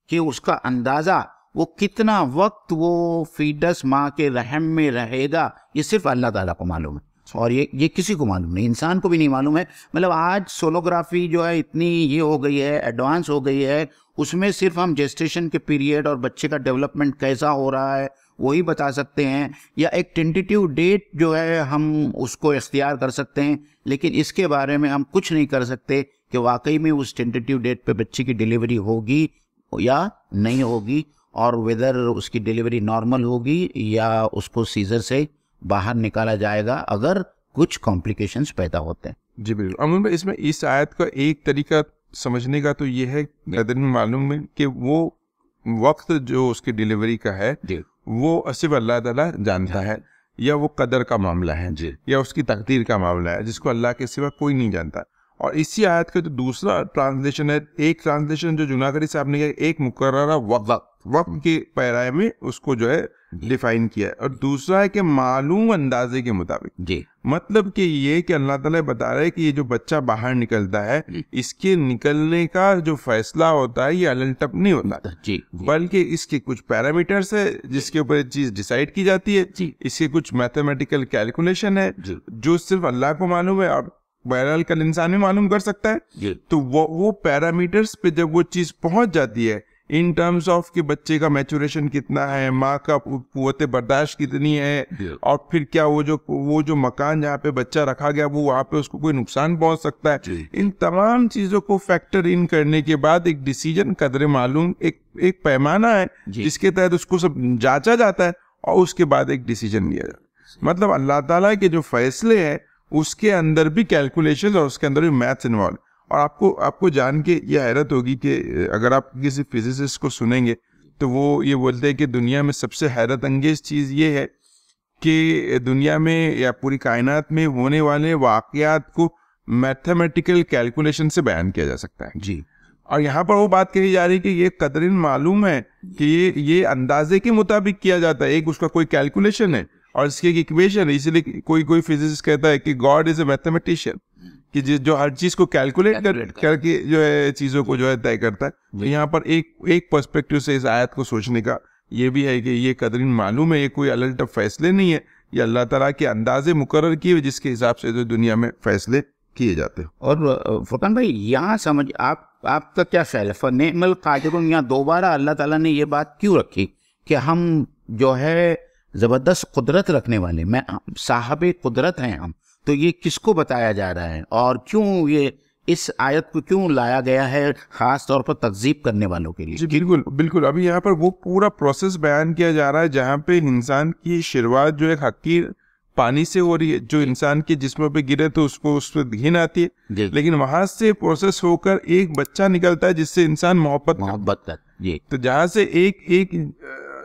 S1: کہ اس کا اندازہ وہ کتنا وقت وہ فیٹس ماں کے رحم میں رہے گا یہ صرف اللہ تعالیٰ کو معلوم ہے، اور یہ کسی کو معلوم نہیں، انسان کو بھی نہیں معلوم ہے. مطلب آج سولوگرافی جو ہے اتنی یہ ہو گئی ہے، ایڈوانس ہو گئی ہے، اس میں صرف ہم جسٹیشن کے پیریڈ اور بچے کا ڈیولپمنٹ کیسا ہو رہا ہے وہی بتا سکتے ہیں، یا ایک ٹینٹیٹیو ڈیٹ جو ہے ہم اس کو اختیار کر سکتے ہیں، لیکن اس کے بارے میں ہم کچھ نہیں کر سکتے کہ واقعی میں اس ٹینٹیٹیو ڈیٹ پہ بچے کی ڈیلیوری ہوگی یا نہیں ہوگی، اور ویدر اس کی ڈیلیوری نارمل ہوگی یا اس کو سیزر سے باہر نکالا جائے گا اگر کچھ کمپلیکیشنز پیدا ہوتے ہیں.
S2: جی بالکل. عموماً اس میں اس آیت کا ایک طریقہ سمجھنے کا تو یہ ہے قدر معلوم ہے کہ وہ وقت جو اس کی ڈیلیوری کا ہے وہ صرف اللہ تعالیٰ جانتا ہے، یا وہ قدر کا معاملہ ہے، یا اس کی تقدیر کا معاملہ ہے جس کو اللہ کے سوا کوئی نہیں جانتا. اور اسی آیت کا جو دوسرا ٹرانسلیشن ہے، ایک ٹرانسلیشن جو جناگری صاحب نے کیا، ایک مقررہ وقت کے پیرائے میں اس کو جو ہے ڈیفائن کیا ہے، اور دوسرا ہے کہ معلوم اندازے کے مطابق. مطلب کہ یہ کہ اللہ تعالیٰ بتا رہے کہ یہ جو بچہ باہر نکلتا ہے اس کے نکلنے کا جو فیصلہ ہوتا ہے یہ الٹپ نہیں ہوتا، بلکہ اس کے کچھ پیرامیٹرز ہے جس کے اوپر چیز ڈیسائیڈ کی جاتی ہے. اس کے کچھ میتھمیٹیکل کیلکولیشن ہے جو صرف اللہ کو معلوم ہے، اور بہرحال کل انسان بھی معلوم کر سکتا ہے. تو وہ پیرامیٹرز پہ جب وہ چیز پہنچ جاتی ہے ان ٹرمز آف کہ بچے کا میچوریشن کتنا ہے، ماں کا قوت برداشت کتنی ہے، اور پھر کیا وہ جو مکان جہاں پہ بچہ رکھا گیا وہ وہاں پہ اس کو کوئی نقصان پہنچ سکتا ہے، ان تمام چیزوں کو فیکٹر ان کرنے کے بعد ایک ڈیسیجن قدر معلوم ایک پیمانہ ہے جس کے تحت اس کو سب جانچا جاتا ہے اور اس کے بعد ایک ڈیسیجن لیا جاتا ہے. مطلب اللہ تعالیٰ کے جو فیصلے ہیں اس کے اندر بھی کیلکولیشن اور اس کے اندر بھی میتھس انوالو. اور آپ کو جان کے یہ حیرت ہوگی کہ اگر آپ کسی فزسسٹ کو سنیں گے تو وہ یہ بولتے ہیں کہ دنیا میں سب سے حیرت انگیز چیز یہ ہے کہ دنیا میں یا پوری کائنات میں ہونے والے واقعات کو میتھمیٹیکل کیلکولیشن سے بیان کیا جا سکتا ہے. اور یہاں پر وہ بات کہی جا رہی کہ یہ قدرن معلوم ہے کہ یہ اندازے کے مطابق کیا جاتا ہے, ایک اس کا کوئی کیلکولیشن ہے اور اس کی ایک ایکویشن ہے. اسی لیے کوئی فزسسٹ کہتا ہے کہ گاڈ از اے میتھمیٹیشین, کہ جو ہر چیز کو کیلکولیٹ کر کے جو ہے چیزوں کو جو ہے طے کرتا ہے. تو یہاں پر ایک پرسپیکٹو سے اس آیت کو سوچنے کا یہ بھی ہے کہ یہ قدرن معلوم ہے, یہ کوئی الٹ فیصلے نہیں ہے, یہ اللہ تعالیٰ کے اندازے مقرر کیے جس کے حساب سے جو دنیا میں فیصلے کیے جاتے ہیں.
S1: اور فرقان بھائی یہاں سمجھ آپ کا کیا خیال ہے, فنعم القادرون یہاں دوبارہ اللہ تعالیٰ نے یہ بات کیوں رکھی کہ ہم جو ہے زبردست قدرت رکھنے والے, میں صاحب قدرت ہیں ہم, تو یہ کس کو بتایا جا رہا ہے اور کیوں یہ اس آیت کو کیوں لایا گیا ہے خاص طور پر تکذیب کرنے والوں کے لیے؟
S2: جی بالکل. ابھی یہاں پر وہ پورا پروسیس بیان کیا جا رہا ہے جہاں پہ انسان کی شروعات جو ایک حقیر پانی سے ہو رہی ہے, جو انسان کے جسم پہ گرے تو اس پہ گھن آتی ہے, لیکن وہاں سے پروسیس ہو کر ایک بچہ نکلتا ہے جس سے انسان محبت
S1: کرتا ہے.
S2: تو جہاں سے ایک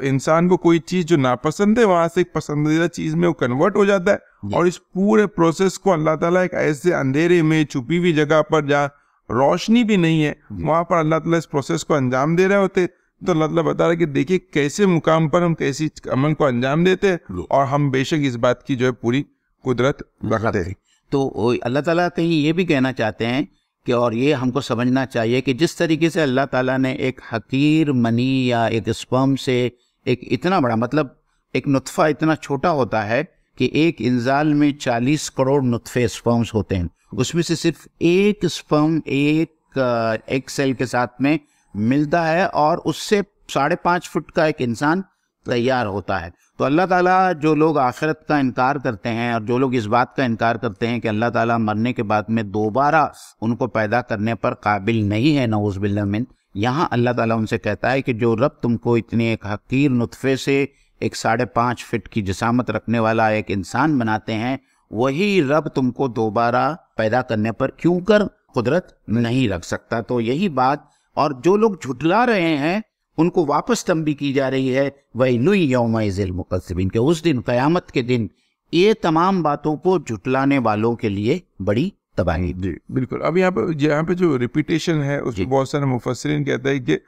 S2: انسان کو کوئی چیز جو ناپسند ہے وہاں سے ایک پسندیدہ چیز میں وہ کنورٹ ہو جاتا ہے, اور اس پورے پروسیس کو اللہ تعالیٰ ایک ایسے اندھیرے میں چھپی ہوئی جگہ پر جہاں روشنی بھی نہیں ہے وہاں پر اللہ تعالیٰ اس پروسیس کو انجام دے رہے ہوتے. تو اللہ تعالیٰ بتا رہا ہے کہ دیکھیے کیسے مقام پر ہم کیسی عمل کو انجام دیتے ہیں, اور ہم بے شک اس بات کی جو ہے پوری قدرت رکھتے ہیں.
S1: تو اللہ تعالیٰ کہیں یہ بھی کہنا چاہتے ہیں کہ, اور یہ ہم کو سمجھنا چاہیے کہ جس طریقے سے اللہ تعالیٰ نے ایک حقیر منی یا ایک اسپرم سے ایک اتنا بڑا, مطلب ایک نطفہ اتنا چھوٹا ہوتا ہے کہ ایک انزال میں 40 کروڑ نطفے اسپرمز ہوتے ہیں, اس میں سے صرف ایک اسپرم ایک سیل کے ساتھ میں ملتا ہے اور اس سے 5.5 فٹ کا ایک انسان تیار ہوتا ہے. تو اللہ تعالیٰ, جو لوگ آخرت کا انکار کرتے ہیں اور جو لوگ اس بات کا انکار کرتے ہیں کہ اللہ تعالیٰ مرنے کے بعد میں دوبارہ ان کو پیدا کرنے پر قابل نہیں ہے, نعوذ باللہ من, یہاں اللہ تعالیٰ ان سے کہتا ہے کہ جو رب تم کو اتنے ایک حقیر نطفے سے ایک 5.5 فٹ کی جسامت رکھنے والا ایک انسان بناتے ہیں, وہی رب تم کو دوبارہ پیدا کرنے پر کیوں کر قدرت نہیں رکھ سکتا. تو یہی بات, اور جو لوگ جھٹلا رہے ہیں ان کو واپس تنبیہ کی جا رہی ہے وَيْلٌ يَوْمَئِذٍ لِّلْمُكَذِّبِينَ, کہ اس دن قیامت کے دن یہ تمام باتوں کو جھٹلانے والوں کے لیے بڑی تباہی.
S2: جی بالکل. اب یہاں پہ جو ریپیٹیشن ہے اس میں بہت سارے مفسرین کہتے ہیں کہ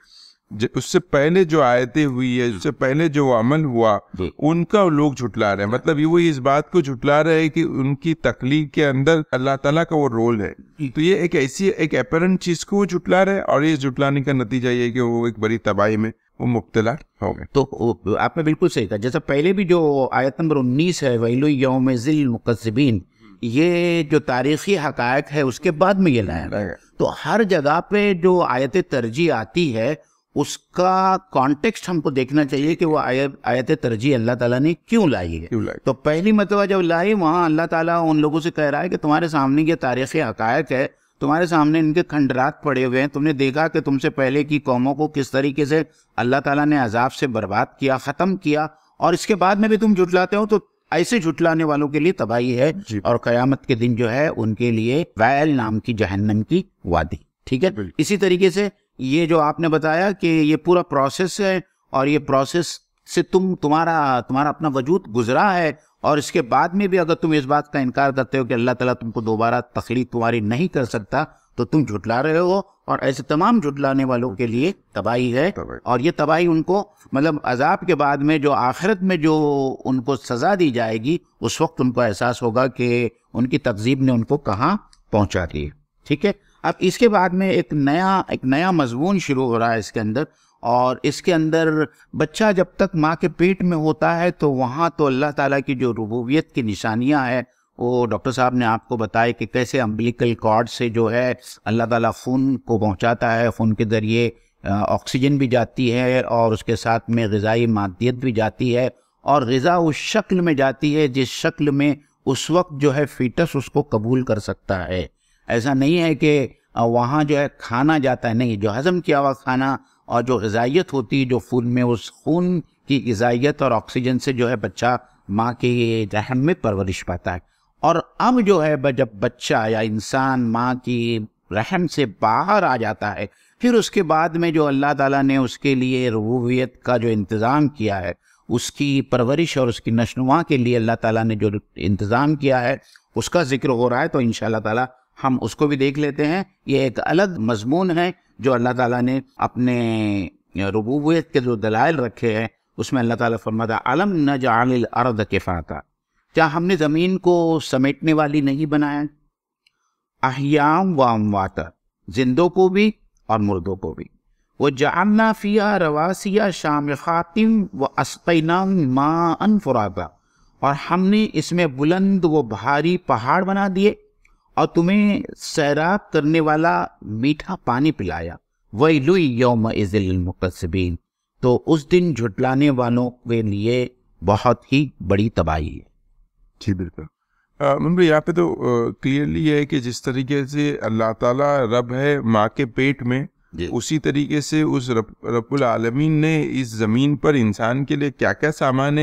S2: اس سے پہلے جو آیتیں ہوئی ہے, اس سے پہلے جو عمل ہوا ان کا لوگ جھٹلا رہے ہیں. مطلب یہ اس بات کو جھٹلا رہے ہیں کہ ان کی تخلیق کے اندر اللہ تعالیٰ کا وہ رول ہے. تو یہ ایک ایسی ایک اپیرنٹ چیز کو وہ جھٹلا رہے ہیں, اور یہ جھٹلانے کا نتیجہ یہ کہ وہ ایک بڑی تباہی میں وہ مبتلا ہو گئے.
S1: تو آپ نے بالکل صحیح کہا. جیسا پہلے بھی جو آیت نمبر 19 ہے وَيْلٌ يَوْمَئِذٍ لِّلْمُكَذِّبِينَ, یہ جو تاریخی حقائق ہے اس کے بعد میں یہ لایا گیا. تو ہر جگہ پہ جو آیت ترجیح آتی ہے اس کا کانٹیکسٹ ہم کو دیکھنا چاہیے کہ وہ آیت ترجیح اللہ تعالیٰ نے کیوں لائی ہے. تو پہلی مرتبہ جب لائی وہاں اللہ تعالیٰ ان لوگوں سے کہہ رہا ہے کہ تمہارے سامنے یہ تاریخی حقائق ہے, تمہارے سامنے ان کے کھنڈرات پڑے ہوئے ہیں, تم نے دیکھا کہ تم سے پہلے کی قوموں کو کس طریقے سے اللہ تعالیٰ نے عذاب سے برباد کیا, ختم کیا, اور اس کے بعد میں بھی تم جھٹلاتے ہو. تو ایسے جھٹلانے والوں کے لیے تباہی ہے, اور قیامت کے دن جو ہے ان کے لیے ویل نام کی جہنم کی وادی. ٹھیک ہے. اسی طریقے سے یہ جو آپ نے بتایا کہ یہ پورا پروسیس ہے, اور یہ پروسیس سے تمہارا اپنا وجود گزرا ہے, اور اس کے بعد میں بھی اگر تم اس بات کا انکار کرتے ہو کہ اللہ تعالیٰ تم کو دوبارہ تخلیق تمہاری نہیں کر سکتا, تو تم جھٹلا رہے ہو. اور ایسے تمام جھٹلانے والوں کے لیے تباہی ہے, اور یہ تباہی ان کو, مطلب عذاب کے بعد میں جو آخرت میں جو ان کو سزا دی جائے گی, اس وقت ان کو احساس ہوگا کہ ان کی تکذیب نے ان کو کہاں پہنچا دی. ٹھیک ہے. اب اس کے بعد میں ایک نیا مضمون شروع ہو رہا ہے اس کے اندر, اور اس کے اندر بچہ جب تک ماں کے پیٹ میں ہوتا ہے تو وہاں تو اللہ تعالیٰ کی جو ربوبیت کی نشانیاں ہیں وہ ڈاکٹر صاحب نے آپ کو بتایا کہ کیسے امبلیکل کارڈ سے جو ہے اللہ تعالیٰ خون کو پہنچاتا ہے, خون کے ذریعے آکسیجن بھی جاتی ہے اور اس کے ساتھ میں غذائی مادیت بھی جاتی ہے, اور غذا اس شکل میں جاتی ہے جس شکل میں اس وقت جو ہے فیٹس اس کو قبول کر سکتا ہے. ایسا نہیں ہے کہ وہاں جو ہے کھانا جاتا ہے, نہیں, جو ہضم کیا ہوا کھانا اور جو غذائیت ہوتی ہے جو خون میں, اس خون کی غذائیت اور آکسیجن سے جو ہے بچہ ماں کے رحم میں پرورش پاتا ہے. اور اب جو ہے جب بچہ یا انسان ماں کی رحم سے باہر آ جاتا ہے, پھر اس کے بعد میں جو اللہ تعالیٰ نے اس کے لیے ربوبیت کا جو انتظام کیا ہے, اس کی پرورش اور اس کی نشو و نما کے لیے اللہ تعالیٰ نے جو انتظام کیا ہے اس کا ذکر ہو رہا ہے. تو انشاءاللہ تعالیٰ ہم اس کو بھی دیکھ لیتے ہیں. یہ ایک الگ مضمون ہے جو اللہ تعالیٰ نے اپنے ربوبیت کے جو دلائل رکھے ہیں اس میں اللہ تعالیٰ فرماتا ہے الم نجعل الارض کفاتا، کیا ہم نے زمین کو سمیٹنے والی نہیں بنایا؟ احیاء و امواتا، زندوں کو بھی اور مردوں کو بھی. وجعلنا فیہا رواسی شامخات واسقیناکم ماء فراتا، اور ہم نے اس میں بلند و بھاری پہاڑ بنا دیے اور تمہیں سیراب کرنے والا میٹھا پانی پلایا. ویل یومئذ للمکذبین، تو اس دن جھٹلانے والوں کے لیے بہت ہی بڑی تباہی ہے.
S2: جی بالکل. منبر یہاں پہ تو کلیئرلی یہ ہے کہ جس طریقے سے اللہ تعالیٰ رب ہے ماں کے پیٹ میں، اسی طریقے سے اس رب العالمین نے اس زمین پر انسان کے لیے کیا کیا سامان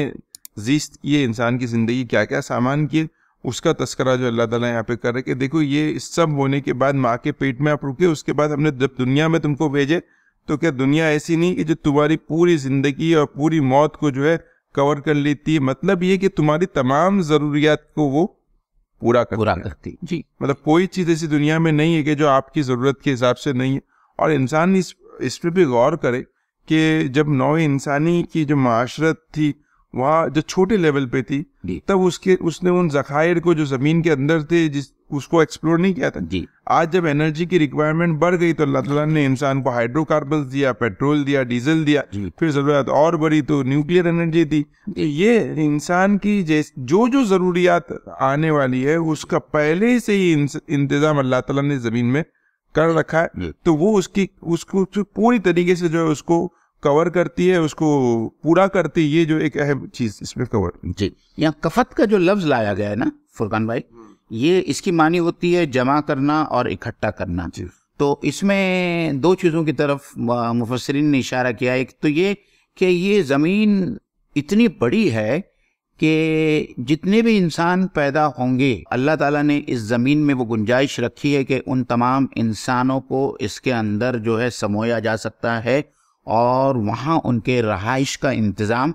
S2: زیست کیے، انسان کی زندگی کیا کیا سامان کیے، اس کا تذکرہ جو اللہ تعالیٰ یہاں پہ کر رہے کہ دیکھو یہ سب ہونے کے بعد ماں کے پیٹ میں آپ رکے، اس کے بعد ہم نے جب دنیا میں تم کو بھیجے تو کیا دنیا ایسی نہیں کہ جو تمہاری پوری زندگی اور پوری موت کو جو ہے کور کر لیتی ہے؟ مطلب یہ کہ تمہاری تمام ضروریات کو وہ پورا کرتی.
S1: جی
S2: مطلب کوئی چیز ایسی دنیا میں نہیں ہے کہ جو آپ کی ضرورت کے حساب سے نہیں ہے. اور انسان اس پہ بھی غور کرے کہ جب نوع انسانی کی جو معاشرت تھی وہاں جو چھوٹے لیول پہ تھی تب اس نے ان ذخائر کو جو زمین کے اندر تھے اس کو ایکسپلور نہیں کیا تھا. آج جب انرجی کی ریکوائرمنٹ بڑھ گئی تو اللہ تعالیٰ نے انسان کو ہائیڈرو کاربنز دیا، پیٹرول دیا، ڈیزل دیا، پھر ضرورت اور بڑھی تو نیوکلیر انرجی دی. یہ انسان کی جو ضروریات آنے والی ہے اس کا پہلے سے ہی انتظام اللہ تعالیٰ نے زمین میں کر رکھا ہے. تو وہ اس کو پوری طریقے سے جو ہے اس کو کور کرتی ہے، اس کو پورا کرتی ہے. یہ جو ایک اہم چیز اس میں کور.
S1: جی یہاں کفت کا جو لفظ لایا گیا ہے نا فرقان بھائی، یہ اس کی معنی ہوتی ہے جمع کرنا اور اکٹھا کرنا. تو اس میں دو چیزوں کی طرف مفسرین نے اشارہ کیا. ایک تو یہ کہ یہ زمین اتنی بڑی ہے کہ جتنے بھی انسان پیدا ہوں گے اللہ تعالیٰ نے اس زمین میں وہ گنجائش رکھی ہے کہ ان تمام انسانوں کو اس کے اندر جو ہے سمویا جا سکتا ہے اور وہاں ان کے رہائش کا انتظام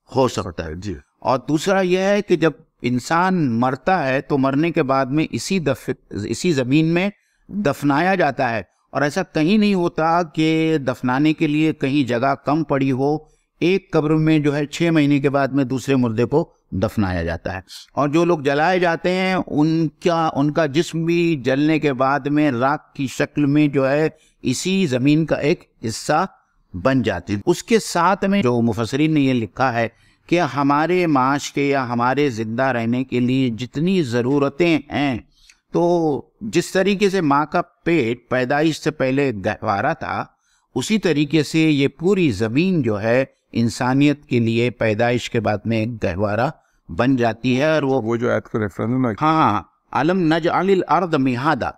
S1: ہو سکتا ہے. اور دوسرا یہ ہے کہ جب انسان مرتا ہے تو مرنے کے بعد میں اسی زمین میں دفنایا جاتا ہے، اور ایسا کہیں نہیں ہوتا کہ دفنانے کے لیے کہیں جگہ کم پڑی ہو. ایک قبر میں جو ہے 6 مہینے کے بعد میں دوسرے مردے کو دفنایا جاتا ہے. اور جو لوگ جلائے جاتے ہیں ان کا جسم بھی جلنے کے بعد میں راکھ کی شکل میں جو ہے اسی زمین کا ایک حصہ بن جاتی. اس کے ساتھ میں جو مفسرین نے یہ لکھا ہے کہ ہمارے معاش کے یا ہمارے زندہ رہنے کے لیے جتنی ضرورتیں ہیں، تو جس طریقے سے ماں کا پیٹ پیدائش سے پہلے گہوارہ تھا، اسی طریقے سے یہ پوری زمین جو ہے انسانیت کے لیے پیدائش کے بعد میں ایک گہوارہ بن جاتی ہے. اور
S2: وہ جو آیت کو ریفرنس
S1: ہاں الم نجعل الارض مہادا.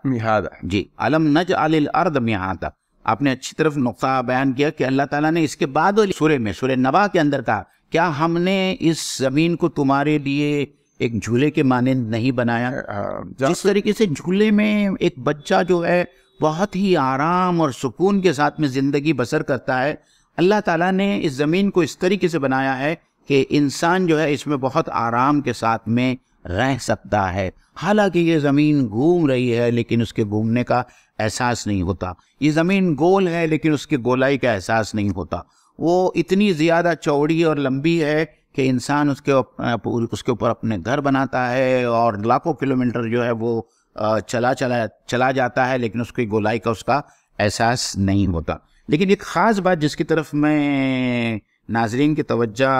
S1: جی الم نجعل الارض مہادا. آپ نے اچھی طرف نقطہ بیان کیا کہ اللہ تعالیٰ نے اس کے بعد سورہ نبا کے اندر کہا کیا ہم نے اس زمین کو تمہارے لیے ایک جھولے کے مانند نہیں بنایا؟ جس طریقے سے جھولے میں ایک بچہ جو ہے بہت ہی آرام اور سکون کے ساتھ میں زندگی بسر کرتا ہے، اللہ تعالیٰ نے اس زمین کو اس طریقے سے بنایا ہے کہ انسان جو ہے اس میں بہت آرام کے ساتھ میں رہ سکتا ہے. حالانکہ یہ زمین گھوم رہی ہے لیکن اس کے گھومنے کا احساس نہیں ہوتا. یہ زمین گول ہے لیکن اس کے گولائی کا احساس نہیں ہوتا. وہ اتنی زیادہ چوڑی اور لمبی ہے کہ انسان اس کے اوپر اپنے گھر بناتا ہے اور لاکھوں کلومیٹر جو ہے وہ چلا جاتا ہے لیکن اس کی گولائی کا اس کا احساس نہیں ہوتا. لیکن ایک خاص بات جس کی طرف میں ناظرین کی توجہ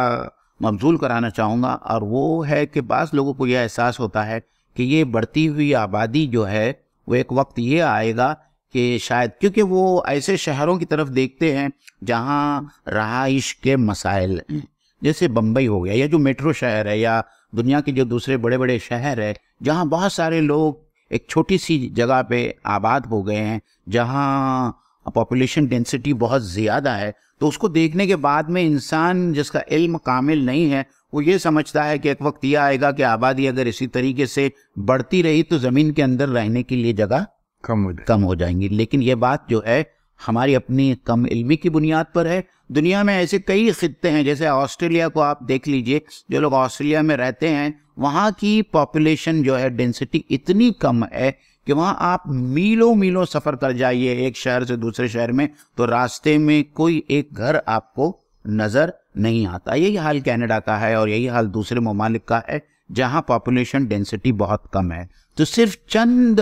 S1: مبذول کرانا چاہوں گا، اور وہ ہے کہ بعض لوگوں کو یہ احساس ہوتا ہے کہ یہ بڑھتی ہوئی آبادی جو ہے وہ ایک وقت یہ آئے گا کہ شاید کیونکہ وہ ایسے شہروں کی طرف دیکھتے ہیں جہاں رہائش کے مسائل جیسے بمبئی ہو گیا یا جو میٹرو شہر ہے یا دنیا کے جو دوسرے بڑے بڑے شہر ہے جہاں بہت سارے لوگ ایک چھوٹی سی جگہ پہ آباد ہو گئے ہیں، جہاں پاپولیشن ڈینسٹی بہت زیادہ ہے، تو اس کو دیکھنے کے بعد میں انسان جس کا علم کامل نہیں ہے وہ یہ سمجھتا ہے کہ ایک وقت یہ آئے گا کہ آبادی اگر اسی طریقے سے بڑھتی رہی تو زمین کے اندر رہنے کے لیے جگہ کم ہو جائیں گی. لیکن یہ بات جو ہے ہماری اپنی کم علمی کی بنیاد پر ہے. دنیا میں ایسے کئی خطے ہیں، جیسے آسٹریلیا کو آپ دیکھ لیجئے، جو لوگ آسٹریلیا میں رہتے ہیں وہاں کی پاپولیشن جو ہے ڈینسٹی اتنی کم ہے کہ وہاں آپ میلوں میلوں سفر کر جائیے ایک شہر سے دوسرے شہر میں تو راستے میں کوئی ایک گھر آپ کو نظر نہیں آتا. یہی حال کینیڈا کا ہے اور یہی حال دوسرے ممالک کا ہے جہاں پاپولیشن ڈینسٹی بہت کم ہے. تو صرف چند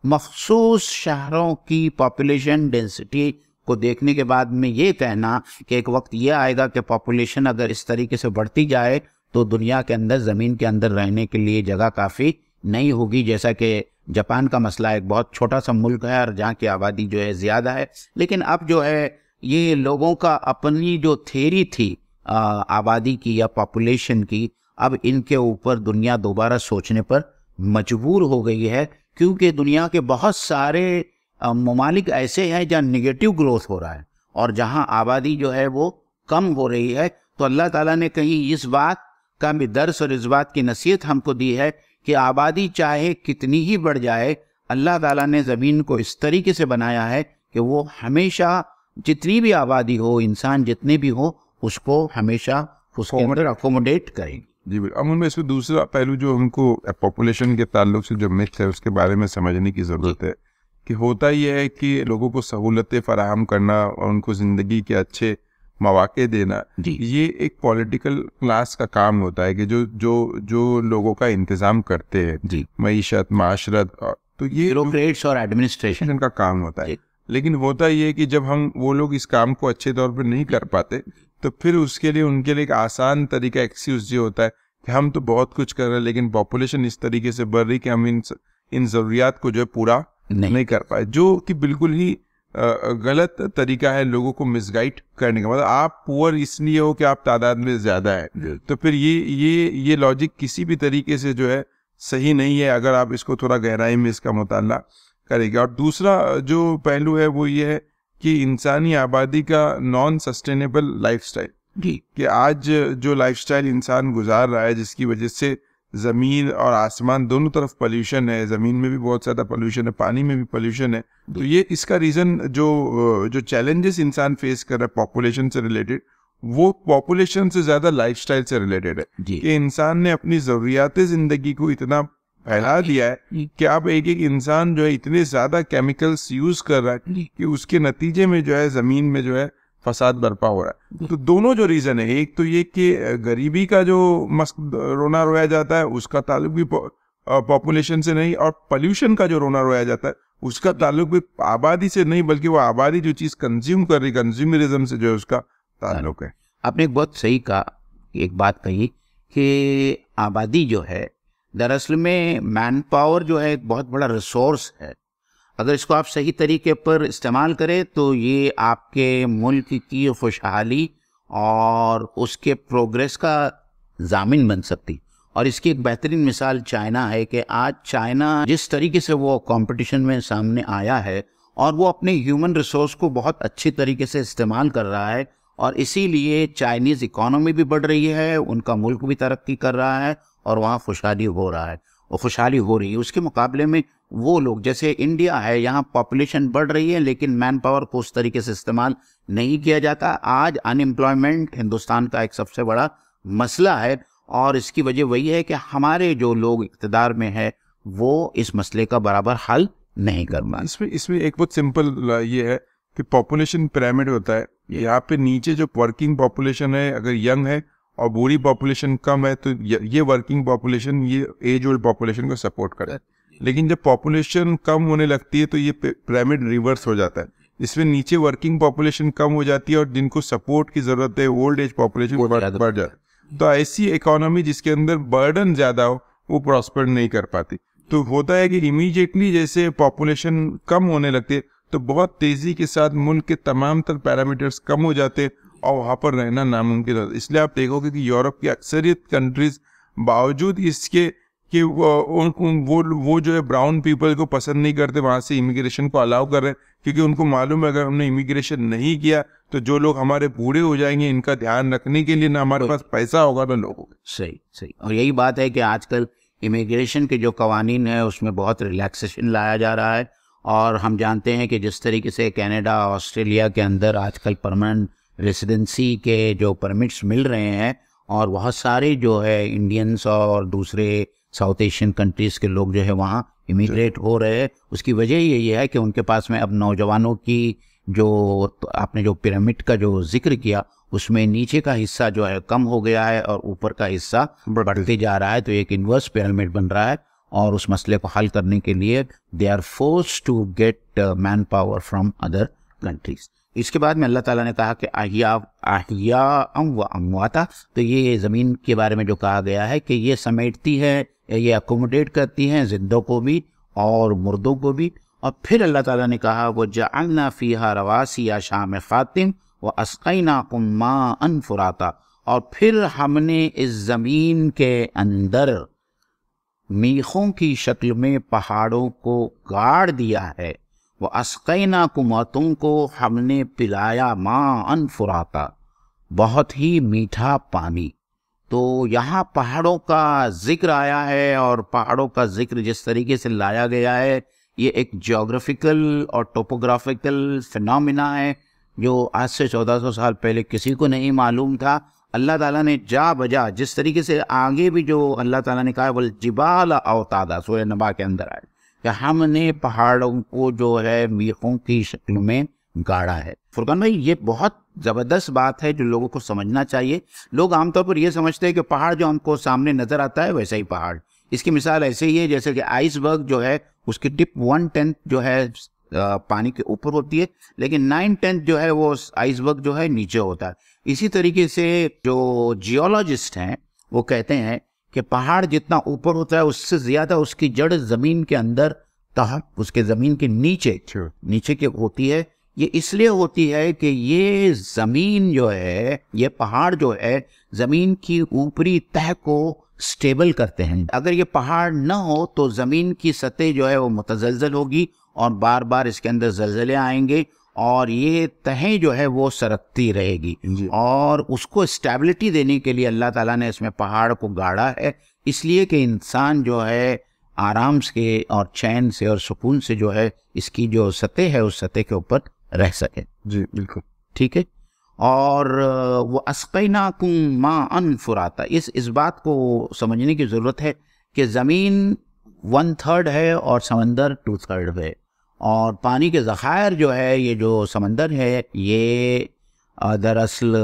S1: مخصوص شہروں کی پاپولیشن ڈینسٹی کو دیکھنے کے بعد میں یہ کہنا کہ ایک وقت یہ آئے گا کہ پاپولیشن اگر اس طریقے سے بڑھتی جائے تو دنیا کے اندر زمین کے اندر رہنے کے لیے جگہ کافی نہیں ہوگی. جیسا کہ جاپان کا مسئلہ ایک بہت چھوٹا سا ملک ہے اور جہاں کی آبادی جو ہے زیادہ ہے, لیکن اب جو ہے یہ لوگوں کا اپنی جو تھیری تھی آبادی کی یا پاپولیشن کی, اب ان کے اوپر دنیا دوبارہ سوچنے پر مجبور ہو گئی ہے, کیونکہ دنیا کے بہت سارے ممالک ایسے ہیں جہاں نگیٹو گروتھ ہو رہا ہے اور جہاں آبادی جو ہے وہ کم ہو رہی ہے. تو اللہ تعالیٰ نے کہیں اس بات کا بھی درس اور اس بات کی نصیحت ہم کو دی ہے کہ آبادی چاہے کتنی ہی بڑھ جائے, اللہ تعالیٰ نے زمین کو اس طریقے سے بنایا ہے کہ وہ ہمیشہ جتنی بھی آبادی ہو, انسان جتنے بھی ہو, اس کو ہمیشہ اس کے اندر اکوموڈیٹ کریں گے.
S2: جی بالکل. امن میں اس میں دوسرا پہلو جو ہم کو پاپولیشن کے تعلق سے جو متھ ہے اس کے بارے میں سمجھنے کی ضرورت ہے کہ ہوتا یہ ہے کہ لوگوں کو سہولتیں فراہم کرنا اور ان کو زندگی کے اچھے مواقع دینا, یہ ایک پولیٹیکل کلاس کا کام ہوتا ہے کہ جو لوگوں کا انتظام کرتے ہیں, معیشت, معاشرت, تو یہ
S1: بیوروکریٹس اور ایڈمنسٹریشن
S2: کا کام ہوتا ہے. لیکن ہوتا یہ ہے کہ جب وہ لوگ اس کام کو اچھے طور پر نہیں کر پاتے تو پھر اس کے لیے ان کے لیے ایک آسان طریقہ ایکسکیوز یہ ہوتا ہے کہ ہم تو بہت کچھ کر رہے ہیں لیکن پاپولیشن اس طریقے سے بڑھ رہی کہ ہم ان ضروریات کو جو ہے پورا نہیں کر پائے, جو کہ بالکل ہی غلط طریقہ ہے لوگوں کو مس گائڈ کرنے کا. مطلب آپ پور اس لیے ہو کہ آپ تعداد میں زیادہ ہے, تو پھر یہ لاجک کسی بھی طریقے سے جو ہے صحیح نہیں ہے اگر آپ اس کو تھوڑا گہرائی میں اس کا مطالعہ کرے گا. اور دوسرا جو پہلو ہے وہ یہ ہے کہ انسانی آبادی کا نان سسٹینیبل لائف سٹائل, کہ آج جو لائف سٹائل انسان گزار رہا ہے جس کی وجہ سے زمین اور آسمان دونوں طرف پولیوشن ہے, زمین میں بھی بہت زیادہ پولیوشن ہے, پانی میں بھی پولیوشن ہے, تو یہ اس کا ریزن جو چیلنجز انسان فیس کر رہا ہے پاپولیشن سے ریلیٹڈ, وہ پاپولیشن سے زیادہ لائف سٹائل سے ریلیٹڈ ہے. کہ انسان نے اپنی ضروریات زندگی کو اتنا پھیلا دیا ہے کہ اب ایک انسان جو ہے اتنے زیادہ کیمیکلز یوز کر رہا ہے کہ اس کے نتیجے میں جو ہے زمین میں جو ہے فساد برپا ہو رہا ہے. تو دونوں جو ریزن ہے, ایک تو یہ کہ غریبی کا جو رونا رویا جاتا ہے اس کا تعلق بھی پاپولیشن سے نہیں, اور پولیوشن کا جو رونا رویا جاتا ہے اس کا تعلق بھی آبادی سے نہیں بلکہ وہ آبادی جو چیز کنزیوم کر رہی, کنزیومرزم سے جو ہے اس کا تعلق ہے.
S1: آپ نے بہت صحیح کہا, ایک بات کہی کہ آبادی جو ہے دراصل میں مین پاور جو ہے ایک بہت بڑا ریسورس ہے. اگر اس کو آپ صحیح طریقے پر استعمال کریں تو یہ آپ کے ملک کی خوشحالی اور اس کے پروگریس کا ضامن بن سکتی. اور اس کی ایک بہترین مثال چائنا ہے کہ آج چائنا جس طریقے سے وہ کمپٹیشن میں سامنے آیا ہے اور وہ اپنے ہیومن ریسورس کو بہت اچھی طریقے سے استعمال کر رہا ہے, اور اسی لیے چائنیز اکانومی بھی بڑھ رہی ہے, ان کا ملک بھی ترقی کر رہا ہے اور وہاں خوشحالی ہو رہا ہے, اور خوشحالی ہو رہی ہے. اس کے مقابلے میں وہ لوگ جیسے انڈیا ہے, یہاں پاپولیشن بڑھ رہی ہے لیکن مین پاور کو اس طریقے سے استعمال نہیں کیا جاتا. آج ان امپلائمنٹ ہندوستان کا ایک سب سے بڑا مسئلہ ہے, اور اس کی وجہ وہی ہے کہ ہمارے جو لوگ اقتدار میں ہے وہ اس مسئلے کا برابر حل نہیں کر پاتے.
S2: اس میں ایک بہت سمپل یہ ہے کہ پاپولیشن پیرامڈ ہوتا ہے. یہاں پہ نیچے جو ورکنگ پاپولیشن ہے اگر ینگ ہے اور بوڑھی پاپولیشن کم ہے تو یہ ورکنگ پاپولیشن یہ ایج اولڈ پاپولیشن کو سپورٹ کرے. لیکن جب پاپولیشن کم ہونے لگتی ہے تو یہ پیرامڈ ریورس ہو جاتا ہے. اس میں نیچے ورکنگ پاپولیشن کم ہو جاتی ہے اور جن کو سپورٹ کی ضرورت ہے اولڈ ایج پاپولیشن بڑھ جاتی ہے. تو ایسی اکانومی جس کے اندر برڈن زیادہ ہو وہ پراسپر نہیں کر پاتی. تو ہوتا ہے کہ امیجیٹلی جیسے پاپولیشن کم ہونے لگتی ہے تو بہت تیزی کے ساتھ ملک کے تمام تر پیرامیٹرز کم ہو جاتے اور وہاں پر رہنا ناممکن ہے. اس لیے آپ دیکھو گے کہ یورپ کی اکثریت کنٹریز باوجود اس کے کہ وہ جو ہے براؤن پیپل کو پسند نہیں کرتے, وہاں سے امیگریشن کو الاؤ کر رہے ہیں کیونکہ ان کو معلوم ہے اگر ہم نے امیگریشن نہیں کیا تو جو لوگ ہمارے بوڑھے ہو جائیں گے ان کا دھیان رکھنے کے لیے نہ ہمارے پاس پیسہ ہوگا نہ لوگوں کو.
S1: صحیح. اور یہی بات ہے کہ آج کل امیگریشن کے جو قوانین ہیں اس میں بہت ریلیکسیشن لایا جا رہا ہے, اور ہم جانتے ہیں کہ جس طریقے سے کینیڈا آسٹریلیا کے اندر آج کل پرماننٹ ریسیڈنسی کے جو پرمٹس مل رہے ہیں, اور بہت سارے جو ہے انڈینس اور دوسرے ساؤتھ ایشین کنٹریز کے لوگ جو ہے وہاں امیگریٹ ہو رہے ہیں. اس کی وجہ یہی ہے کہ ان کے پاس میں اب نوجوانوں کی جو آپ نے جو پیرامڈ کا جو ذکر کیا اس میں نیچے کا حصہ جو ہے کم ہو گیا ہے اور اوپر کا حصہ بڑھتے جا رہا ہے. تو ایک انورس پیرامڈ بن رہا ہے اور اس مسئلے کو حل کرنے کے لیے they are forced to get manpower from other countries. اس کے بعد میں اللہ تعالیٰ نے کہا کہ احیاء و امواتا. تو یہ زمین کے بارے میں جو کہا گیا ہے کہ یہ سمیٹتی ہے, یہ اکوموڈیٹ کرتی ہیں زندوں کو بھی اور مردوں کو بھی. اور پھر اللہ تعالیٰ نے کہا وَجَعَلْنَا فِيهَا رَوَاسِيَ شَامِخَاتٍ وَأَسْقَيْنَاكُم مَّاءً فُرَاتًا. اور پھر ہم نے اس زمین کے اندر میخوں کی شکل میں پہاڑوں کو گاڑ دیا ہے. وَأَسْقَيْنَاكُمْ اور تم کو ہم نے پلایا ماءً فُرَاتًا, بہت ہی میٹھا پانی. تو یہاں پہاڑوں کا ذکر آیا ہے اور پہاڑوں کا ذکر جس طریقے سے لایا گیا ہے یہ ایک جیوگرافیکل اور ٹوپوگرافیکل فنامنا ہے جو آج سے 1400 سال پہلے کسی کو نہیں معلوم تھا. اللہ تعالیٰ نے جا بجا جس طریقے سے آگے بھی جو اللہ تعالیٰ نے کہا والجبال اوتادا سورہ نبا کے اندر آئے کہ ہم نے پہاڑوں کو جو ہے میخوں کی شکل میں گاڑا ہے. فرقان بھائی یہ بہت زبردست بات ہے جو لوگوں کو سمجھنا چاہیے. لوگ عام طور پر یہ سمجھتے ہیں کہ پہاڑ جو ہم کو سامنے نظر آتا ہے ویسا ہی پہاڑ. اس کی مثال ایسے ہی ہے جیسے کہ آئس برگ جو ہے اس کی ٹپ 1/10 جو ہے پانی کے اوپر ہوتی ہے لیکن 9/10 جو ہے وہ آئس برگ جو ہے نیچے ہوتا ہے. اسی طریقے سے جو جیولوجسٹ ہیں وہ کہتے ہیں کہ پہاڑ جتنا اوپر ہوتا ہے اس سے زیادہ اس کی جڑ زمین کے اندر تحت اس کے زمین کے نیچے کے ہوتی ہے. یہ اس لیے ہوتی ہے کہ یہ زمین جو ہے یہ پہاڑ جو ہے زمین کی اوپری تہہ کو سٹیبل کرتے ہیں. اگر یہ پہاڑ نہ ہو تو زمین کی سطح جو ہے وہ متزلزل ہوگی اور بار بار اس کے اندر زلزلے آئیں گے اور یہ تہیں جو ہے وہ سرکتی رہے گی. اور اس کو اسٹیبلٹی دینے کے لیے اللہ تعالیٰ نے اس میں پہاڑ کو گاڑا ہے اس لیے کہ انسان جو ہے آرام سے اور چین سے اور سکون سے جو ہے اس کی جو سطح ہے اس سطح کے اوپر رہ سکے.
S2: جی بالکل
S1: ٹھیک ہے. اور وہ اسقیناکم ماء فراتا, اس بات کو سمجھنے کی ضرورت ہے کہ زمین 1/3 ہے اور سمندر 2/3 ہے. اور پانی کے ذخائر جو ہے یہ جو سمندر ہے یہ دراصل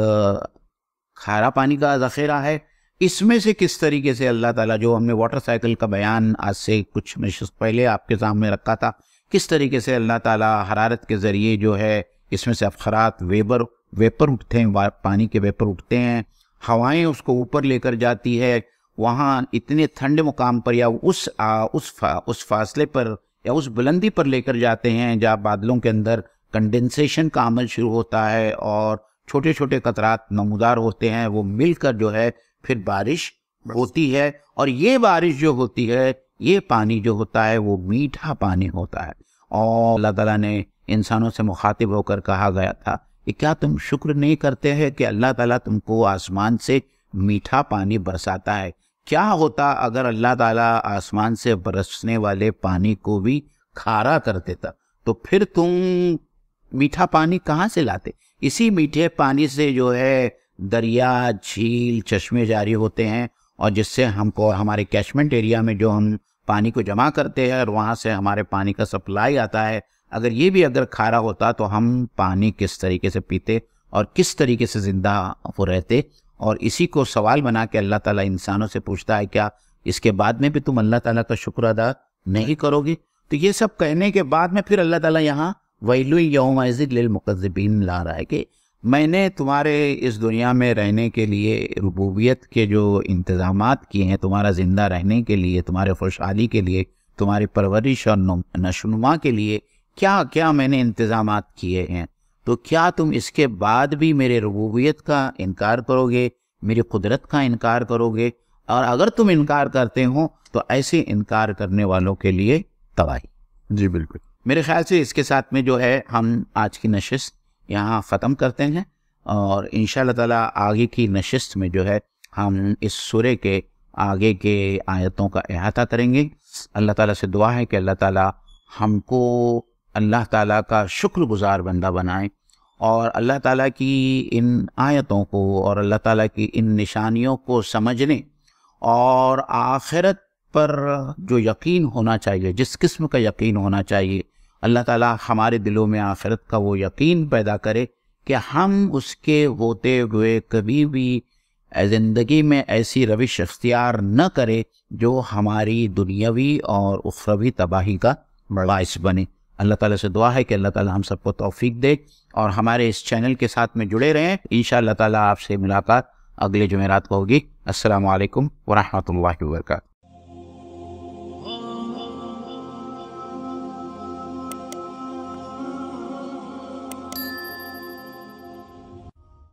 S1: کھارا پانی کا ذخیرہ ہے. اس میں سے کس طریقے سے اللہ تعالیٰ جو ہم نے واٹر سائیکل کا بیان آج سے کچھ نشست پہلے آپ کے سامنے رکھا تھا کس طریقے سے اللہ تعالیٰ حرارت کے ذریعے جو ہے اس میں سے افخارات ویپر اٹھتے ہیں, پانی کے ویپر اٹھتے ہیں, ہوائیں اس کو اوپر لے کر جاتی ہے, وہاں اتنے ٹھنڈے مقام پر یا اس فاصلے پر یا اس بلندی پر لے کر جاتے ہیں جہاں بادلوں کے اندر کنڈنسیشن کا عمل شروع ہوتا ہے اور چھوٹے چھوٹے قطرات نمودار ہوتے ہیں, وہ مل کر جو ہے پھر بارش ہوتی ہے. اور یہ بارش جو ہوتی ہے یہ پانی جو ہوتا ہے وہ میٹھا پانی ہوتا ہے. اور اللہ تعالیٰ نے انسانوں سے مخاطب ہو کر کہا گیا تھا کہ کیا تم شکر نہیں کرتے ہیں کہ اللہ تعالیٰ تم کو آسمان سے میٹھا پانی برساتا ہے. کیا ہوتا اگر اللہ تعالیٰ آسمان سے برسنے والے پانی کو بھی کھارا کر دیتا, تو پھر تم میٹھا پانی کہاں سے لاتے؟ اسی میٹھے پانی سے جو ہے دریا, جھیل, چشمے جاری ہوتے ہیں اور جس سے ہم کو ہمارے کیچمنٹ ایریا میں جو ہم پانی کو جمع کرتے ہیں اور وہاں سے ہمارے پانی کا سپلائی آتا ہے. اگر یہ بھی اگر کھارا ہوتا تو ہم پانی کس طریقے سے پیتے اور کس طریقے سے زندہ وہ رہتے. اور اسی کو سوال بنا کے اللہ تعالیٰ انسانوں سے پوچھتا ہے کیا اس کے بعد میں بھی تم اللہ تعالیٰ کا شکر ادا نہیں کرو گے؟ تو یہ سب کہنے کے بعد میں پھر اللہ تعالیٰ یہاں ویل یومئذ للمکذبین لا رہا ہے کہ میں نے تمہارے اس دنیا میں رہنے کے لیے ربوبیت کے جو انتظامات کیے ہیں, تمہارا زندہ رہنے کے لیے, تمہارے خوشحالی کے لیے, تمہاری پرورش اور نشوونما کے لیے کیا کیا میں نے انتظامات کیے ہیں. تو کیا تم اس کے بعد بھی میرے ربوبیت کا انکار کرو گے, میری قدرت کا انکار کرو گے؟ اور اگر تم انکار کرتے ہو تو ایسے انکار کرنے والوں کے لیے تباہی.
S2: جی بالکل.
S1: میرے خیال سے اس کے ساتھ میں جو ہے ہم آج کی نشست یہاں ختم کرتے ہیں اور انشاءاللہ تعالیٰ آگے کی نشست میں جو ہے ہم اس سورے کے آگے کے آیتوں کا احاطہ کریں گے. اللہ تعالیٰ سے دعا ہے کہ اللہ تعالیٰ ہم کو اللہ تعالیٰ کا شکر گزار بندہ بنائیں اور اللہ تعالیٰ کی ان آیتوں کو اور اللہ تعالیٰ کی ان نشانیوں کو سمجھنے اور آخرت پر جو یقین ہونا چاہیے، جس قسم کا یقین ہونا چاہیے، اللہ تعالیٰ ہمارے دلوں میں آخرت کا وہ یقین پیدا کرے کہ ہم اس کے ہوتے ہوئے کبھی بھی زندگی میں ایسی روش اختیار نہ کرے جو ہماری دنیاوی اور اخروی تباہی کا باعث بنے۔ اللہ تعالیٰ سے دعا ہے کہ اللہ تعالیٰ ہم سب کو توفیق دے اور ہمارے اس چینل کے ساتھ میں جڑے رہیں۔ انشاءاللہ تعالیٰ آپ سے ملاقات اگلے جمعرات کو ہوگی۔ السلام علیکم ورحمۃ اللہ وبرکاتہ۔